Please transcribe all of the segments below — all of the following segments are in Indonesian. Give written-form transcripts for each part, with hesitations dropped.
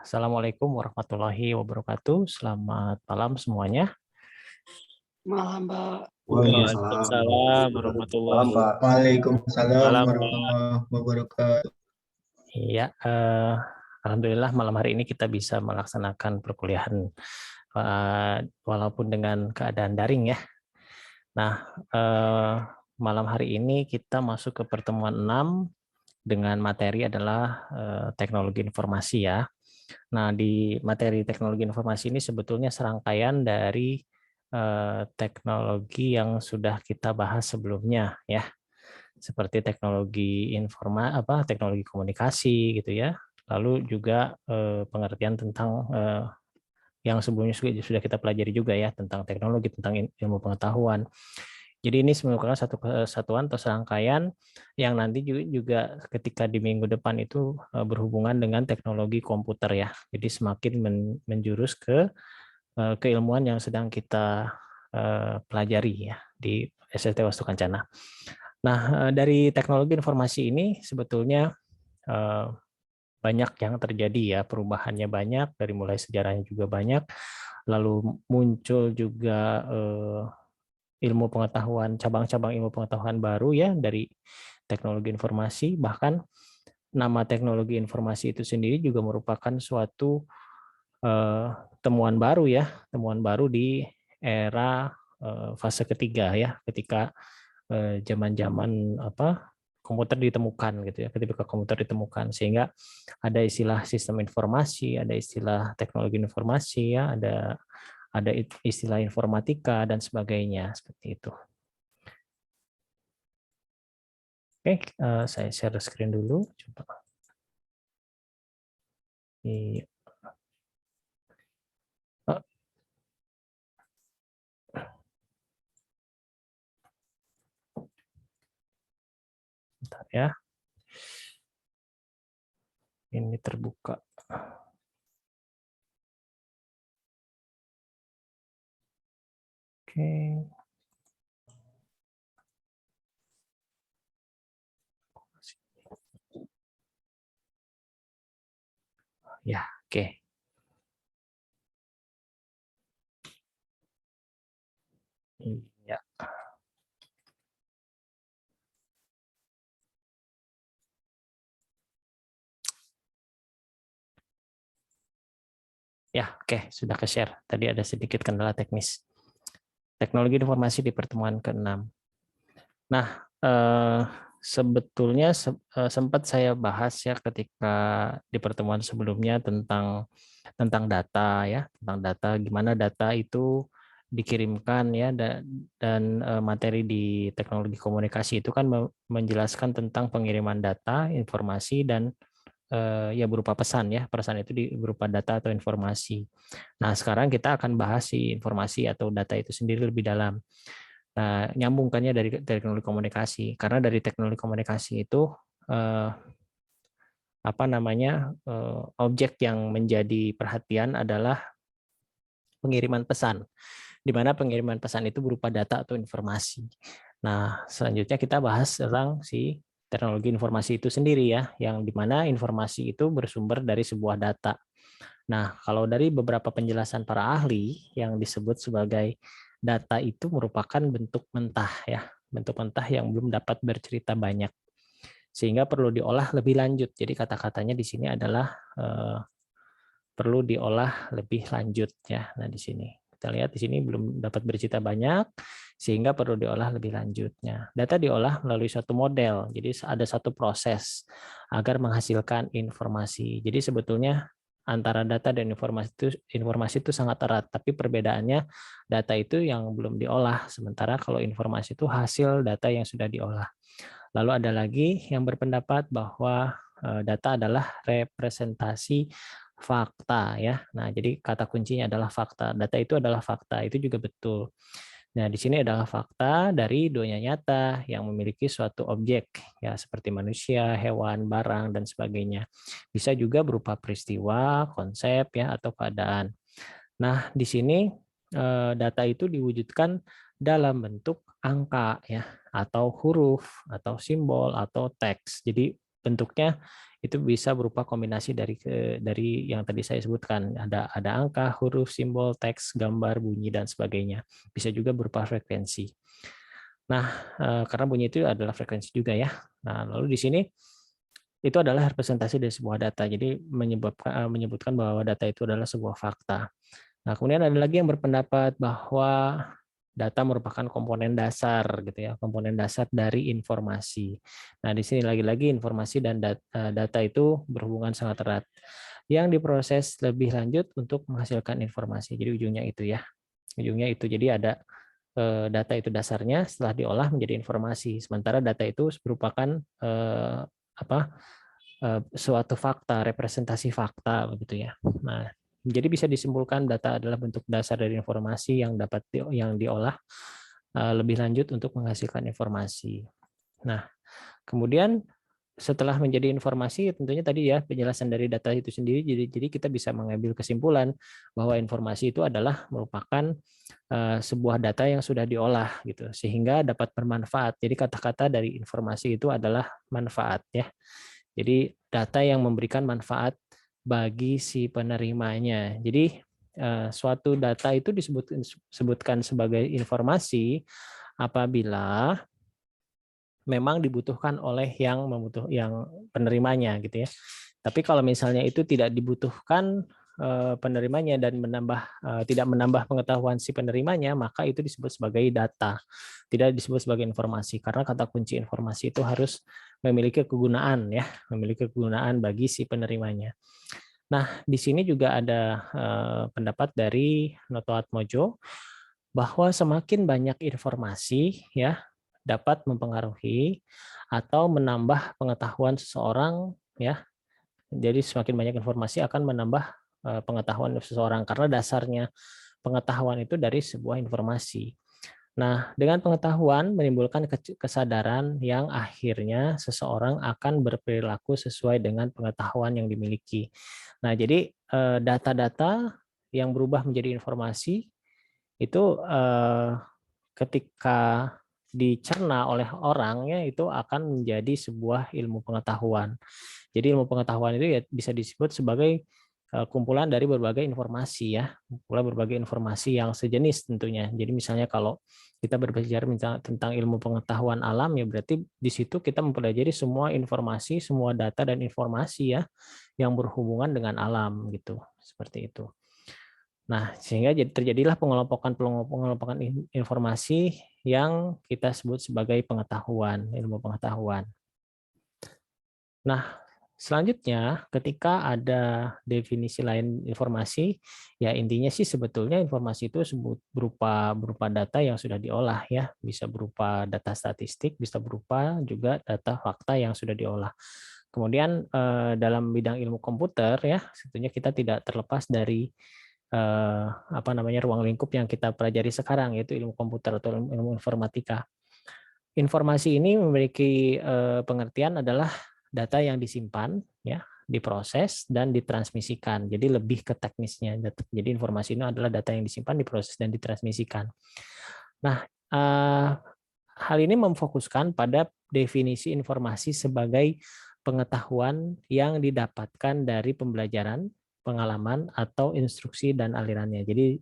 Assalamualaikum warahmatullahi wabarakatuh. Selamat malam semuanya. Malam, Mbak. Waalaikumsalam Waalaikumsalam warahmatullahi malam, Pak. wabarakatuh. Waalaikumsalam Malam, Pak. warahmatullahi wabarakatuh. Iya, alhamdulillah malam hari ini kita bisa melaksanakan perkuliahan walaupun dengan keadaan daring ya. Nah, malam hari ini kita masuk ke pertemuan 6 dengan materi adalah teknologi informasi ya. Nah, di materi teknologi informasi ini sebetulnya serangkaian dari teknologi yang sudah kita bahas sebelumnya ya. Seperti teknologi teknologi komunikasi gitu ya. Lalu juga pengertian tentang yang sebelumnya sudah kita pelajari juga ya, tentang teknologi, tentang ilmu pengetahuan. Jadi ini merupakan satu kesatuan atau serangkaian yang nanti juga ketika di minggu depan itu berhubungan dengan teknologi komputer ya. Jadi semakin menjurus ke keilmuan yang sedang kita pelajari ya di SLT Wastu Kencana. Nah, dari teknologi informasi ini sebetulnya banyak yang terjadi ya, perubahannya banyak, dari mulai sejarahnya juga banyak, lalu muncul juga ilmu pengetahuan, cabang-cabang ilmu pengetahuan baru ya dari teknologi informasi, bahkan nama teknologi informasi itu sendiri juga merupakan suatu temuan baru ya, temuan baru di era fase ketiga ya, ketika zaman-zaman komputer ditemukan gitu ya, ketika komputer ditemukan, sehingga ada istilah sistem informasi, ada istilah teknologi informasi ya, ada istilah informatika dan sebagainya seperti itu. Oke, saya share screen dulu, coba. Iya. Bentar ya. Ini terbuka. Oke. Ya, oke. Iya. Ya, oke, sudah ke-share. Tadi ada sedikit kendala teknis. Teknologi informasi di pertemuan ke-6. Nah, sebetulnya sempat saya bahas ya ketika di pertemuan sebelumnya tentang data ya, tentang data, gimana data itu dikirimkan ya, dan materi di teknologi komunikasi itu kan menjelaskan tentang pengiriman data, informasi, dan ya berupa pesan ya, pesan itu berupa data atau informasi. Nah, sekarang kita akan bahas si informasi atau data itu sendiri lebih dalam. Nah, nyambungkannya dari teknologi komunikasi, karena dari teknologi komunikasi itu objek yang menjadi perhatian adalah pengiriman pesan, di mana pengiriman pesan itu berupa data atau informasi. Nah, selanjutnya kita bahas tentang si teknologi informasi itu sendiri ya, yang di mana informasi itu bersumber dari sebuah data. Nah, kalau dari beberapa penjelasan para ahli yang disebut sebagai data itu merupakan bentuk mentah ya, bentuk mentah yang belum dapat bercerita banyak, sehingga perlu diolah lebih lanjut. Jadi kata-katanya di sini adalah perlu diolah lebih lanjut ya. Nah, di sini kita lihat di sini belum dapat bercerita banyak, sehingga perlu diolah lebih lanjutnya. Data diolah melalui suatu model, jadi ada satu proses agar menghasilkan informasi. Jadi sebetulnya antara data dan informasi itu sangat erat, tapi perbedaannya data itu yang belum diolah, sementara kalau informasi itu hasil data yang sudah diolah. Lalu ada lagi yang berpendapat bahwa data adalah representasi fakta ya. Nah, jadi kata kuncinya adalah fakta. Data itu adalah fakta, itu juga betul. Nah, di sini adalah fakta dari dunia nyata yang memiliki suatu objek ya, seperti manusia, hewan, barang, dan sebagainya. Bisa juga berupa peristiwa, konsep ya, atau keadaan. Nah, di sini data itu diwujudkan dalam bentuk angka ya, atau huruf, atau simbol, atau teks. Jadi bentuknya itu bisa berupa kombinasi dari yang tadi saya sebutkan, ada angka, huruf, simbol, teks, gambar, bunyi, dan sebagainya. Bisa juga berupa frekuensi. Nah, karena bunyi itu adalah frekuensi juga ya. Nah, lalu di sini itu adalah representasi dari sebuah data. Jadi menyebutkan bahwa data itu adalah sebuah fakta. Nah, kemudian ada lagi yang berpendapat bahwa data merupakan komponen dasar gitu ya, komponen dasar dari informasi. Nah, di sini lagi-lagi informasi dan data itu berhubungan sangat erat. Yang diproses lebih lanjut untuk menghasilkan informasi. Jadi ujungnya itu ya. Ujungnya itu. Jadi ada data itu dasarnya, setelah diolah menjadi informasi. Sementara data itu merupakan suatu fakta, representasi fakta begitu ya. Nah, jadi bisa disimpulkan data adalah bentuk dasar dari informasi yang yang diolah lebih lanjut untuk menghasilkan informasi. Nah, kemudian setelah menjadi informasi, tentunya tadi ya penjelasan dari data itu sendiri, jadi kita bisa mengambil kesimpulan bahwa informasi itu adalah merupakan sebuah data yang sudah diolah gitu, sehingga dapat bermanfaat. Jadi kata-kata dari informasi itu adalah manfaat ya. Jadi data yang memberikan manfaat bagi si penerimanya. Jadi suatu data itu disebutkan sebagai informasi apabila memang dibutuhkan oleh yang penerimanya gitu ya. Tapi kalau misalnya itu tidak dibutuhkan penerimanya dan tidak menambah pengetahuan si penerimanya, maka itu disebut sebagai data, tidak disebut sebagai informasi, karena kata kunci informasi itu harus memiliki kegunaan ya, memiliki kegunaan bagi si penerimanya. Nah, di sini juga ada pendapat dari Noto Atmojo bahwa semakin banyak informasi ya dapat mempengaruhi atau menambah pengetahuan seseorang ya. Jadi semakin banyak informasi akan menambah pengetahuan seseorang karena dasarnya pengetahuan itu dari sebuah informasi. Nah, dengan pengetahuan menimbulkan kesadaran yang akhirnya seseorang akan berperilaku sesuai dengan pengetahuan yang dimiliki. Nah, jadi data-data yang berubah menjadi informasi itu ketika dicerna oleh orangnya itu akan menjadi sebuah ilmu pengetahuan. Jadi ilmu pengetahuan itu ya bisa disebut sebagai kumpulan dari berbagai informasi ya, kumpulan berbagai informasi yang sejenis tentunya. Jadi misalnya kalau kita berbicara tentang ilmu pengetahuan alam ya berarti di situ kita mempelajari semua informasi, semua data dan informasi ya yang berhubungan dengan alam gitu, seperti itu. Nah, sehingga terjadilah pengelompokan informasi yang kita sebut sebagai pengetahuan, ilmu pengetahuan. Nah, selanjutnya ketika ada definisi lain informasi, ya intinya sih sebetulnya informasi itu berupa data yang sudah diolah ya, bisa berupa data statistik, bisa berupa juga data fakta yang sudah diolah. Kemudian dalam bidang ilmu komputer ya, sebetulnya kita tidak terlepas dari ruang lingkup yang kita pelajari sekarang, yaitu ilmu komputer atau ilmu informatika. Informasi ini memiliki pengertian adalah data yang disimpan, ya, diproses dan ditransmisikan. Jadi lebih ke teknisnya. Jadi informasi ini adalah data yang disimpan, diproses dan ditransmisikan. Nah, hal ini memfokuskan pada definisi informasi sebagai pengetahuan yang didapatkan dari pembelajaran, pengalaman, atau instruksi dan alirannya. Jadi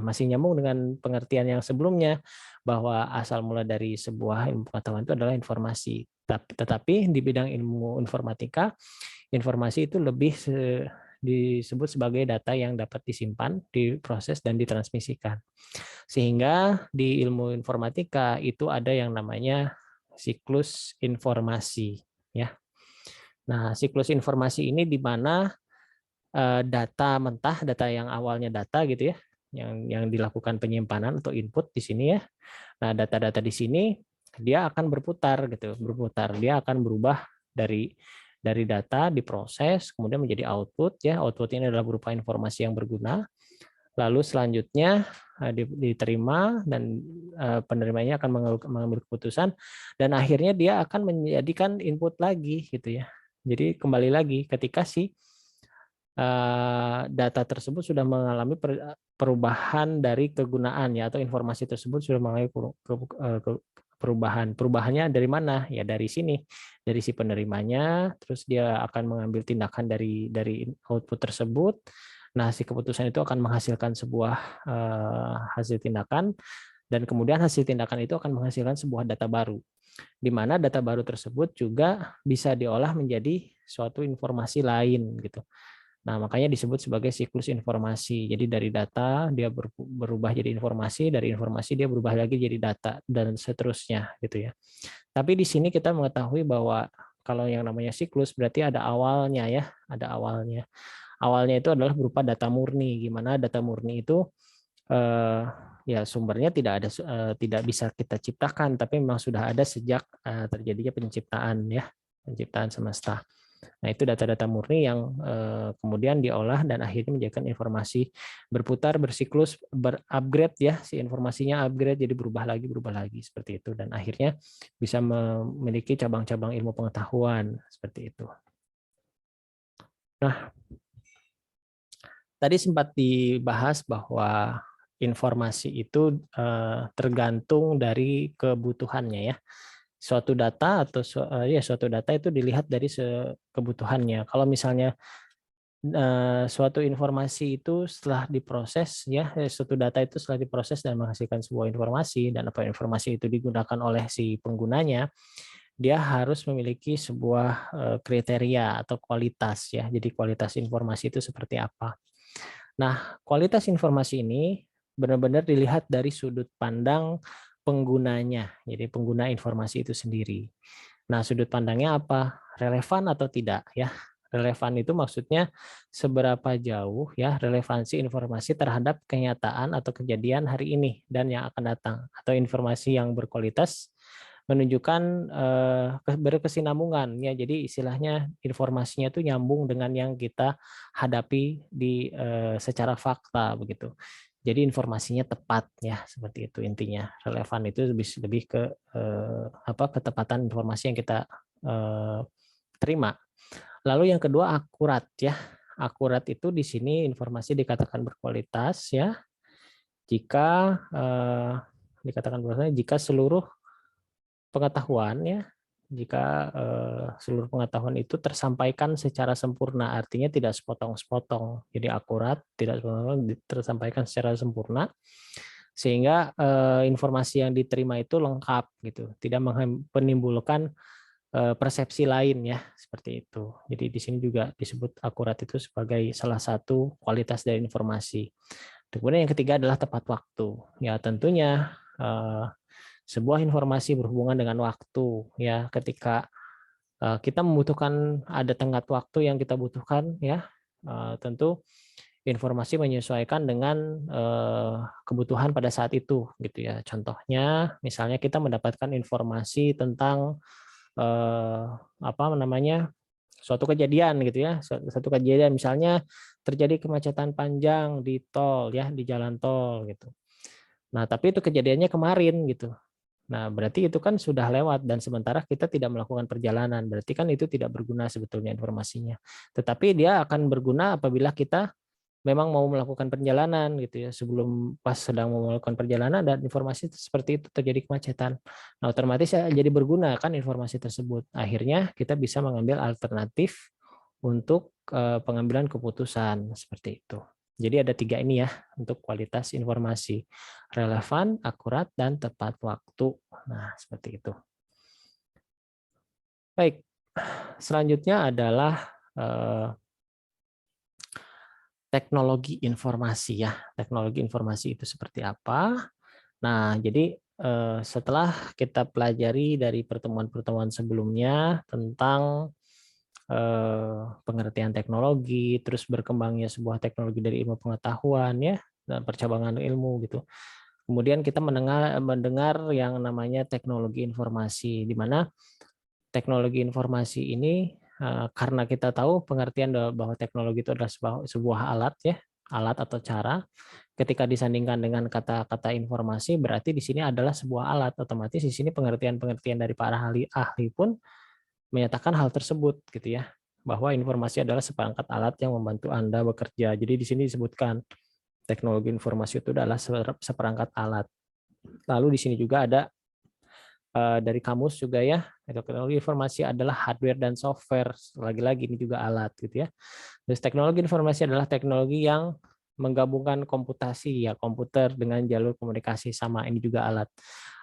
masih nyambung dengan pengertian yang sebelumnya bahwa asal mula dari sebuah ilmu pengetahuan itu adalah informasi. Tetapi di bidang ilmu informatika, informasi itu lebih disebut sebagai data yang dapat disimpan, diproses, dan ditransmisikan. Sehingga di ilmu informatika itu ada yang namanya siklus informasi. Ya. Nah, siklus informasi ini di mana data mentah, data yang awalnya data gitu ya, yang dilakukan penyimpanan atau input di sini ya. Nah, data-data di sini dia akan berputar gitu, berputar. Dia akan berubah dari data diproses kemudian menjadi output ya. Output ini adalah berupa informasi yang berguna. Lalu selanjutnya diterima dan penerimanya akan mengambil keputusan dan akhirnya dia akan menjadikan input lagi gitu ya. Jadi kembali lagi ketika si data tersebut sudah mengalami perubahan dari kegunaan ya, atau informasi tersebut sudah mengalami perubahan. Perubahannya dari mana? Ya dari sini, dari si penerimanya, terus dia akan mengambil tindakan dari output tersebut. Nah, si keputusan itu akan menghasilkan sebuah hasil tindakan, dan kemudian hasil tindakan itu akan menghasilkan sebuah data baru, di mana data baru tersebut juga bisa diolah menjadi suatu informasi lain gitu. Nah, makanya disebut sebagai siklus informasi. Jadi dari data dia berubah jadi informasi, dari informasi dia berubah lagi jadi data, dan seterusnya gitu ya. Tapi di sini kita mengetahui bahwa kalau yang namanya siklus berarti ada awalnya ya, ada awalnya. Awalnya itu adalah berupa data murni, gimana data murni itu ya sumbernya tidak bisa kita ciptakan, tapi memang sudah ada sejak terjadinya penciptaan semesta. Nah, itu data-data murni yang kemudian diolah dan akhirnya menjadikan informasi berputar, bersiklus, berupgrade ya, si informasinya upgrade jadi berubah lagi seperti itu, dan akhirnya bisa memiliki cabang-cabang ilmu pengetahuan seperti itu. Nah, tadi sempat dibahas bahwa informasi itu tergantung dari kebutuhannya ya. Suatu data suatu data itu dilihat dari kebutuhannya. Kalau misalnya suatu informasi itu setelah diproses ya, suatu data itu setelah diproses dan menghasilkan sebuah informasi, dan apa informasi itu digunakan oleh si penggunanya, dia harus memiliki sebuah kriteria atau kualitas ya. Jadi kualitas informasi itu seperti apa. Nah, kualitas informasi ini benar-benar dilihat dari sudut pandang penggunanya, jadi pengguna informasi itu sendiri. Nah, sudut pandangnya apa? Relevan atau tidak ya? Relevan itu maksudnya seberapa jauh ya relevansi informasi terhadap kenyataan atau kejadian hari ini dan yang akan datang, atau informasi yang berkualitas menunjukkan berkesinambungan ya. Jadi istilahnya informasinya itu nyambung dengan yang kita hadapi secara fakta begitu. Jadi informasinya tepat ya, seperti itu intinya. Relevan itu lebih ke ketepatan informasi yang kita terima. Lalu yang kedua akurat ya. Akurat itu di sini informasi dikatakan berkualitas ya jika dikatakan berkualitas jika seluruh pengetahuan ya, jika seluruh pengetahuan itu tersampaikan secara sempurna, artinya tidak sepotong-sepotong, jadi akurat, tidak tersampaikan secara sempurna, sehingga informasi yang diterima itu lengkap gitu, tidak menimbulkan persepsi lain ya, seperti itu. Jadi di sini juga disebut akurat itu sebagai salah satu kualitas dari informasi. Kemudian yang ketiga adalah tepat waktu. Ya tentunya sebuah informasi berhubungan dengan waktu ya, ketika kita membutuhkan ada tenggat waktu yang kita butuhkan ya, tentu informasi menyesuaikan dengan kebutuhan pada saat itu gitu ya. Contohnya misalnya kita mendapatkan informasi tentang suatu kejadian gitu ya, suatu kejadian misalnya terjadi kemacetan panjang di tol ya, di jalan tol gitu. Nah, tapi itu kejadiannya kemarin gitu. Nah, berarti itu kan sudah lewat, dan sementara kita tidak melakukan perjalanan. Berarti kan itu tidak berguna sebetulnya informasinya. Tetapi dia akan berguna apabila kita memang mau melakukan perjalanan gitu ya. Sebelum pas sedang mau melakukan perjalanan dan informasi seperti itu terjadi kemacetan. Nah, otomatis jadi berguna kan informasi tersebut. Akhirnya kita bisa mengambil alternatif untuk pengambilan keputusan seperti itu. Jadi ada 3 ini ya untuk kualitas informasi: relevan, akurat, dan tepat waktu. Nah, seperti itu. Baik, selanjutnya adalah teknologi informasi ya. Teknologi informasi itu seperti apa? Nah, jadi setelah kita pelajari dari pertemuan-pertemuan sebelumnya tentang pengertian teknologi, terus berkembangnya sebuah teknologi dari ilmu pengetahuan ya, dan percabangan ilmu gitu. Kemudian kita mendengar yang namanya teknologi informasi, di mana teknologi informasi ini karena kita tahu pengertian bahwa teknologi itu adalah sebuah alat ya, alat atau cara. Ketika disandingkan dengan kata-kata informasi, berarti di sini adalah sebuah alat. Otomatis di sini pengertian-pengertian dari para ahli pun menyatakan hal tersebut gitu ya, bahwa informasi adalah seperangkat alat yang membantu Anda bekerja. Jadi di sini disebutkan teknologi informasi itu adalah seperangkat alat. Lalu di sini juga ada dari kamus juga ya. Teknologi informasi adalah hardware dan software. Lagi-lagi ini juga alat gitu ya. Terus teknologi informasi adalah teknologi yang menggabungkan komputasi ya, komputer dengan jalur komunikasi, sama ini juga alat.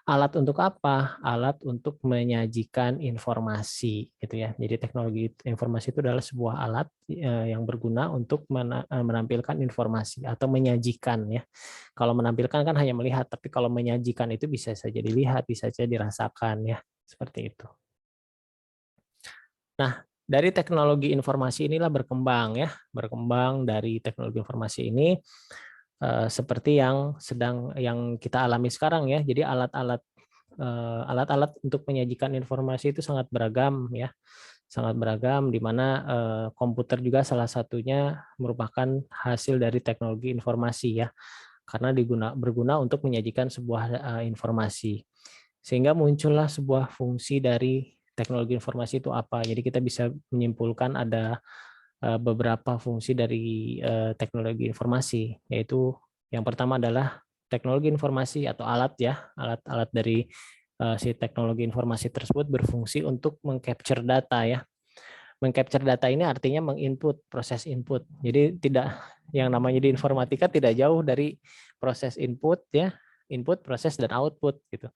Alat untuk apa? Alat untuk menyajikan informasi gitu ya. Jadi teknologi informasi itu adalah sebuah alat yang berguna untuk menampilkan informasi atau menyajikan ya. Kalau menampilkan kan hanya melihat, tapi kalau menyajikan itu bisa saja dilihat, bisa saja dirasakan ya, seperti itu. Nah, dari teknologi informasi inilah berkembang dari teknologi informasi ini seperti yang kita alami sekarang ya. Jadi alat-alat untuk menyajikan informasi itu sangat beragam ya, sangat beragam, di mana komputer juga salah satunya merupakan hasil dari teknologi informasi ya, karena berguna untuk menyajikan sebuah informasi. Sehingga muncullah sebuah fungsi dari teknologi informasi itu apa. Jadi kita bisa menyimpulkan ada beberapa fungsi dari teknologi informasi, yaitu yang pertama adalah teknologi informasi atau alat ya, alat-alat dari si teknologi informasi tersebut berfungsi untuk mengcapture data ya. Mengcapture data ini artinya menginput, proses input. Jadi tidak, yang namanya di informatika tidak jauh dari proses input ya, input, proses dan output gitu.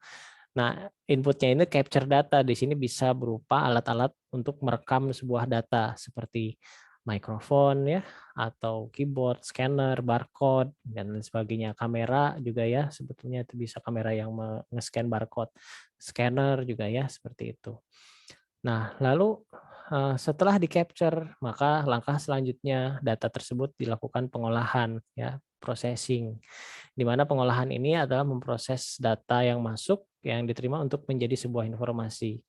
Nah, inputnya ini capture data, di sini bisa berupa alat-alat untuk merekam sebuah data seperti mikrofon ya, atau keyboard, scanner, barcode dan lain sebagainya. Kamera juga ya, sebetulnya itu bisa kamera yang nge-scan barcode, scanner juga ya, seperti itu. Nah, lalu setelah di capture, maka langkah selanjutnya data tersebut dilakukan pengolahan ya, processing, di mana pengolahan ini adalah memproses data yang masuk yang diterima untuk menjadi sebuah informasi.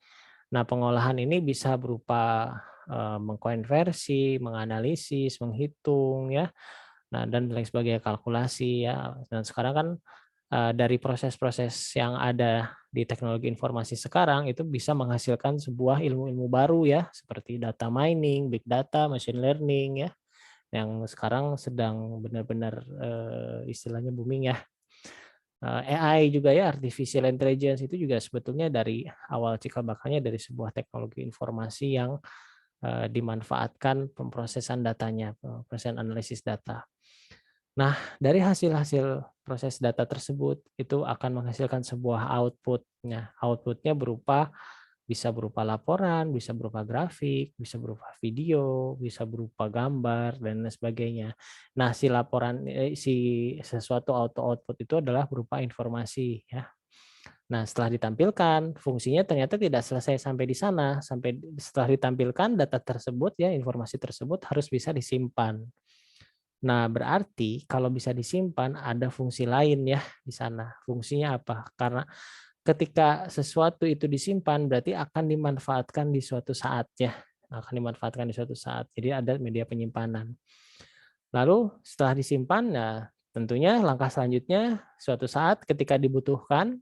Nah, pengolahan ini bisa berupa mengkonversi, menganalisis, menghitung ya. Nah, dan lain sebagainya, kalkulasi ya. Dan sekarang kan dari proses-proses yang ada di teknologi informasi sekarang itu bisa menghasilkan sebuah ilmu-ilmu baru ya, seperti data mining, big data, machine learning ya, yang sekarang sedang benar-benar istilahnya booming ya. AI juga ya, artificial intelligence itu juga sebetulnya dari awal cikal bakalnya dari sebuah teknologi informasi yang dimanfaatkan pemrosesan datanya, pemrosesan analisis data. Nah, dari hasil-hasil proses data tersebut itu akan menghasilkan sebuah output. Nah, outputnya bisa berupa laporan, bisa berupa grafik, bisa berupa video, bisa berupa gambar dan lain sebagainya. Nah, si laporan sesuatu auto output itu adalah berupa informasi ya. Nah, setelah ditampilkan, fungsinya ternyata tidak selesai sampai di sana. Sampai setelah ditampilkan data tersebut ya, informasi tersebut harus bisa disimpan. Nah, berarti kalau bisa disimpan ada fungsi lain ya di sana. Fungsinya apa? Karena ketika sesuatu itu disimpan berarti akan dimanfaatkan di suatu saat ya. Akan dimanfaatkan di suatu saat. Jadi ada media penyimpanan. Lalu setelah disimpan, nah tentunya langkah selanjutnya suatu saat ketika dibutuhkan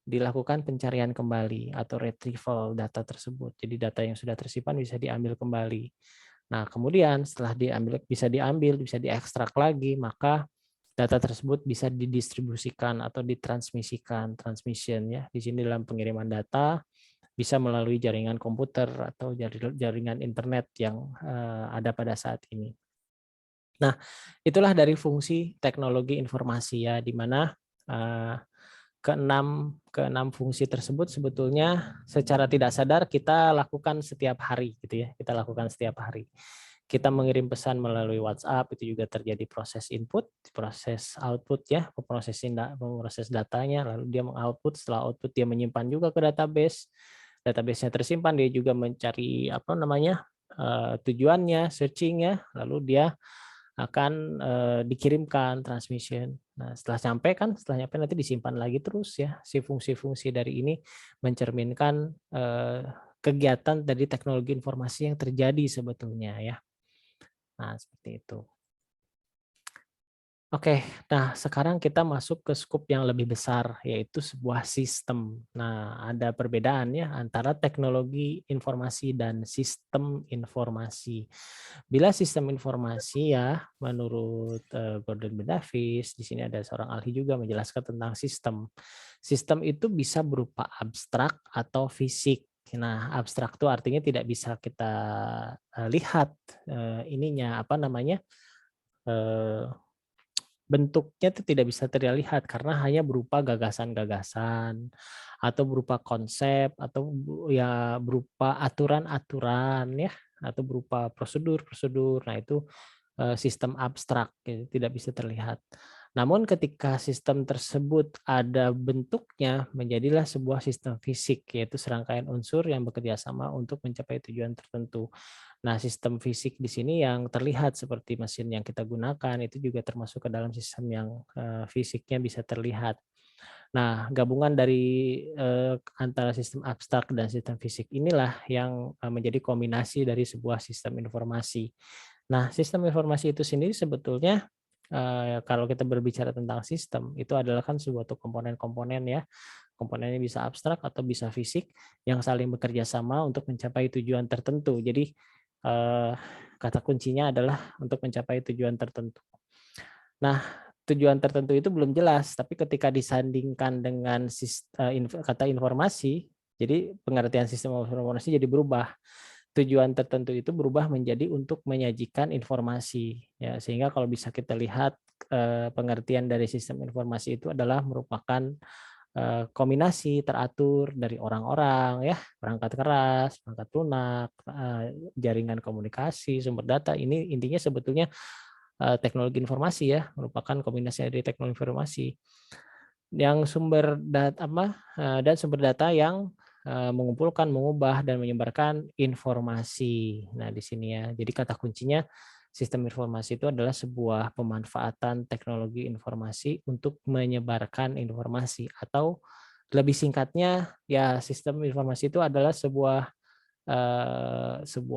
dilakukan pencarian kembali atau retrieval data tersebut. Jadi data yang sudah tersimpan bisa diambil kembali. Nah, kemudian setelah diambil, bisa diekstrak lagi, maka data tersebut bisa didistribusikan atau ditransmisikan, transmission ya. Di sini dalam pengiriman data bisa melalui jaringan komputer atau jaringan internet yang ada pada saat ini. Nah, itulah dari fungsi teknologi informasi ya, di mana keenam fungsi tersebut sebetulnya secara tidak sadar kita lakukan setiap hari gitu ya. Kita lakukan setiap hari. Kita mengirim pesan melalui WhatsApp, itu juga terjadi proses input, proses output ya, proses datanya, lalu dia mengoutput, setelah output dia menyimpan juga ke database. Database-nya tersimpan, dia juga mencari apa namanya? Tujuannya, searching ya, lalu dia akan dikirimkan transmission. Nah, setelah nyampe nanti disimpan lagi terus ya. Si fungsi-fungsi dari ini mencerminkan kegiatan dari teknologi informasi yang terjadi sebetulnya ya. Nah, seperti itu. Oke, nah sekarang kita masuk ke skup yang lebih besar, yaitu sebuah sistem. Nah, ada perbedaan ya antara teknologi informasi dan sistem informasi. Bila sistem informasi ya, menurut Gordon B. Davis, di sini ada seorang ahli juga menjelaskan tentang sistem. Sistem itu bisa berupa abstrak atau fisik. Nah, abstrak itu artinya tidak bisa kita lihat ininya apa namanya eh, bentuknya itu tidak bisa terlihat karena hanya berupa gagasan-gagasan atau berupa konsep atau ya berupa aturan-aturan ya atau berupa prosedur-prosedur. Nah, itu sistem abstrak gitu, tidak bisa terlihat. Namun ketika sistem tersebut ada bentuknya, menjadilah sebuah sistem fisik, yaitu serangkaian unsur yang bekerja sama untuk mencapai tujuan tertentu. Nah, sistem fisik di sini yang terlihat seperti mesin yang kita gunakan itu juga termasuk ke dalam sistem yang fisiknya bisa terlihat. Nah, gabungan dari antara sistem abstrak dan sistem fisik inilah yang menjadi kombinasi dari sebuah sistem informasi. Nah, sistem informasi itu sendiri sebetulnya kalau kita berbicara tentang sistem itu adalah kan sebuah komponen-komponen ya. Komponennya bisa abstrak atau bisa fisik yang saling bekerja sama untuk mencapai tujuan tertentu. Jadi kata kuncinya adalah untuk mencapai tujuan tertentu. Nah, tujuan tertentu itu belum jelas, tapi ketika disandingkan dengan kata informasi, jadi pengertian sistem informasi jadi berubah. Tujuan tertentu itu berubah menjadi untuk menyajikan informasi, ya sehingga kalau bisa kita lihat pengertian dari sistem informasi itu adalah merupakan kombinasi teratur dari orang-orang ya, perangkat keras, perangkat lunak, jaringan komunikasi, sumber data. Ini intinya sebetulnya teknologi informasi ya, merupakan kombinasi dari teknologi informasi yang sumber data dan sumber data yang mengumpulkan, mengubah dan menyebarkan informasi. Nah, di sini ya. Jadi kata kuncinya sistem informasi itu adalah sebuah pemanfaatan teknologi informasi untuk menyebarkan informasi atau lebih singkatnya ya sistem informasi itu adalah sebuah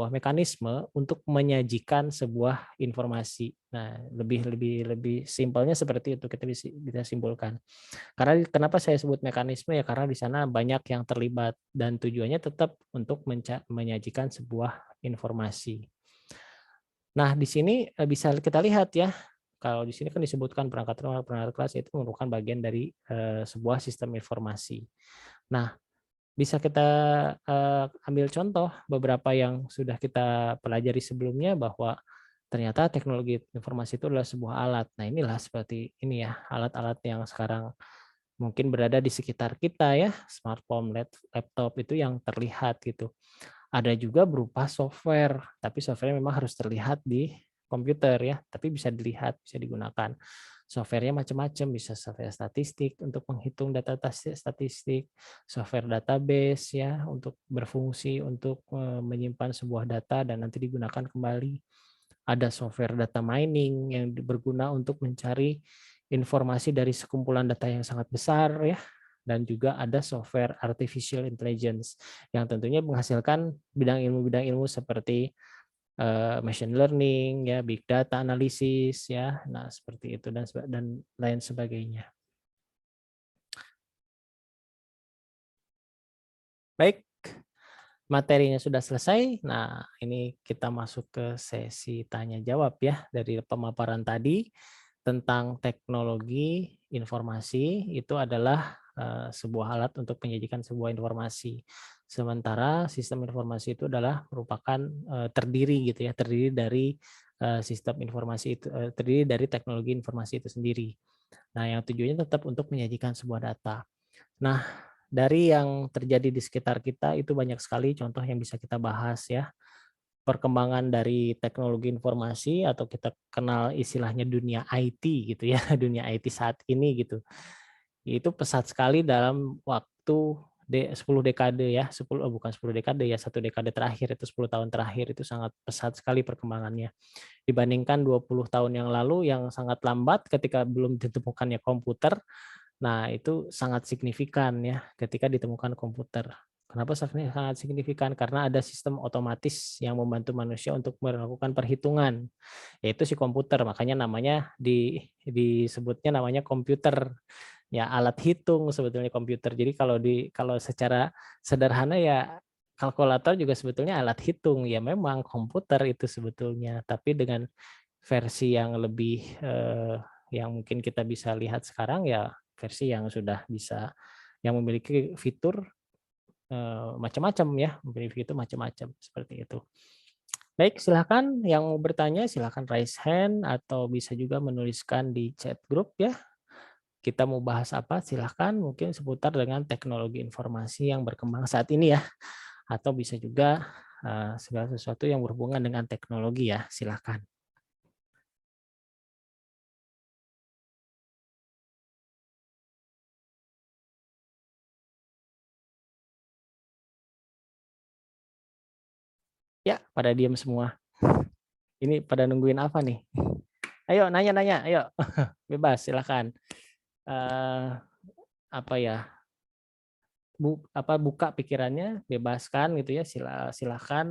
mekanisme untuk menyajikan sebuah informasi. Nah, lebih simpelnya seperti itu kita bisa simpulkan. Karena kenapa saya sebut mekanisme ya karena di sana banyak yang terlibat dan tujuannya tetap untuk menyajikan sebuah informasi. Nah, di sini bisa kita lihat ya, kalau di sini kan disebutkan perangkat lunak, perangkat keras itu merupakan bagian dari sebuah sistem informasi. Nah, bisa kita ambil contoh beberapa yang sudah kita pelajari sebelumnya bahwa ternyata teknologi informasi itu adalah sebuah alat. Nah, inilah seperti ini ya, alat-alat yang sekarang mungkin berada di sekitar kita ya, smartphone, laptop itu yang terlihat gitu. Ada juga berupa software, tapi software memang harus terlihat di komputer ya, tapi bisa dilihat, bisa digunakan. Softwarenya macam-macam, bisa software statistik untuk menghitung data statistik, software database ya untuk berfungsi untuk menyimpan sebuah data dan nanti digunakan kembali. Ada software data mining yang berguna untuk mencari informasi dari sekumpulan data yang sangat besar ya, dan juga ada software artificial intelligence yang tentunya menghasilkan bidang ilmu seperti machine learning ya, big data analisis ya. Nah, seperti itu dan lain sebagainya. Baik, materinya sudah selesai. Nah, ini kita masuk ke sesi tanya jawab ya dari pemaparan tadi tentang teknologi informasi itu adalah sebuah alat untuk menyajikan sebuah informasi. Sementara sistem informasi itu adalah merupakan terdiri gitu ya, terdiri dari sistem informasi itu terdiri dari teknologi informasi itu sendiri. Nah, yang tujuannya tetap untuk menyajikan sebuah data. Nah, dari yang terjadi di sekitar kita itu banyak sekali contoh yang bisa kita bahas ya. Perkembangan dari teknologi informasi atau kita kenal istilahnya dunia IT gitu ya, dunia IT saat ini gitu. Itu pesat sekali dalam waktu 10 dekade ya, 10 bukan 10 dekade ya, 1 dekade terakhir itu 10 tahun terakhir itu sangat pesat sekali perkembangannya. Dibandingkan 20 tahun yang lalu yang sangat lambat ketika belum ditemukannya komputer. Nah, itu sangat signifikan ya ketika ditemukan komputer. Kenapa sangat signifikan? Karena ada sistem otomatis yang membantu manusia untuk melakukan perhitungan, yaitu si komputer. Makanya namanya disebutnya namanya komputer. Ya, alat hitung sebetulnya komputer. Jadi kalau secara sederhana ya kalkulator juga sebetulnya alat hitung. Ya memang komputer itu sebetulnya, tapi dengan versi yang lebih yang mungkin kita bisa lihat sekarang ya versi yang sudah bisa yang memiliki fitur macam-macam ya, memiliki fitur macam-macam seperti itu. Baik, silakan yang mau bertanya silakan raise hand atau bisa juga menuliskan di chat grup ya. Kita mau bahas apa silahkan, mungkin seputar dengan teknologi informasi yang berkembang saat ini ya, atau bisa juga segala sesuatu yang berhubungan dengan teknologi ya, silahkan. Ya, pada diam semua. Ini pada nungguin apa nih? Ayo nanya-nanya, ayo bebas silahkan. Apa ya? Buka pikirannya, bebaskan gitu ya. Silahkan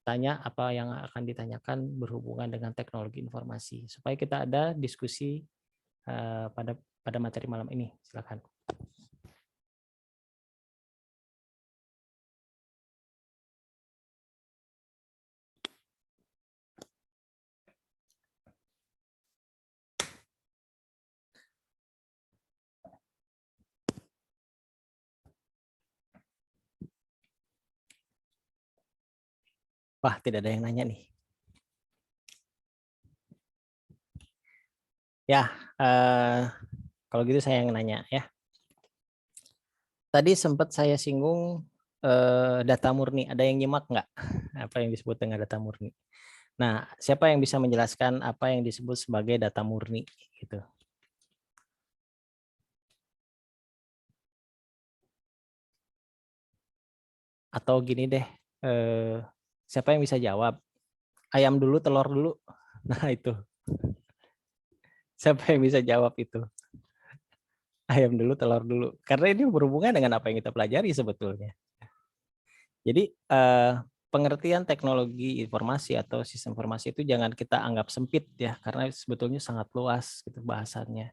tanya apa yang akan ditanyakan berhubungan dengan teknologi informasi supaya kita ada diskusi pada materi malam ini. Silakan. Wah, tidak ada yang nanya nih. Ya, kalau gitu saya yang nanya ya. Tadi sempat saya singgung data murni. Ada yang nyimak nggak? Apa yang disebut dengan data murni? Nah, siapa yang bisa menjelaskan apa yang disebut sebagai data murni? Gitu. Atau gini deh, siapa yang bisa jawab? Ayam dulu, telur dulu. Nah itu. Siapa yang bisa jawab itu? Ayam dulu, telur dulu. Karena ini berhubungan dengan apa yang kita pelajari sebetulnya. Jadi pengertian teknologi informasi atau sistem informasi itu jangan kita anggap sempit ya, karena sebetulnya sangat luas gitu bahasannya.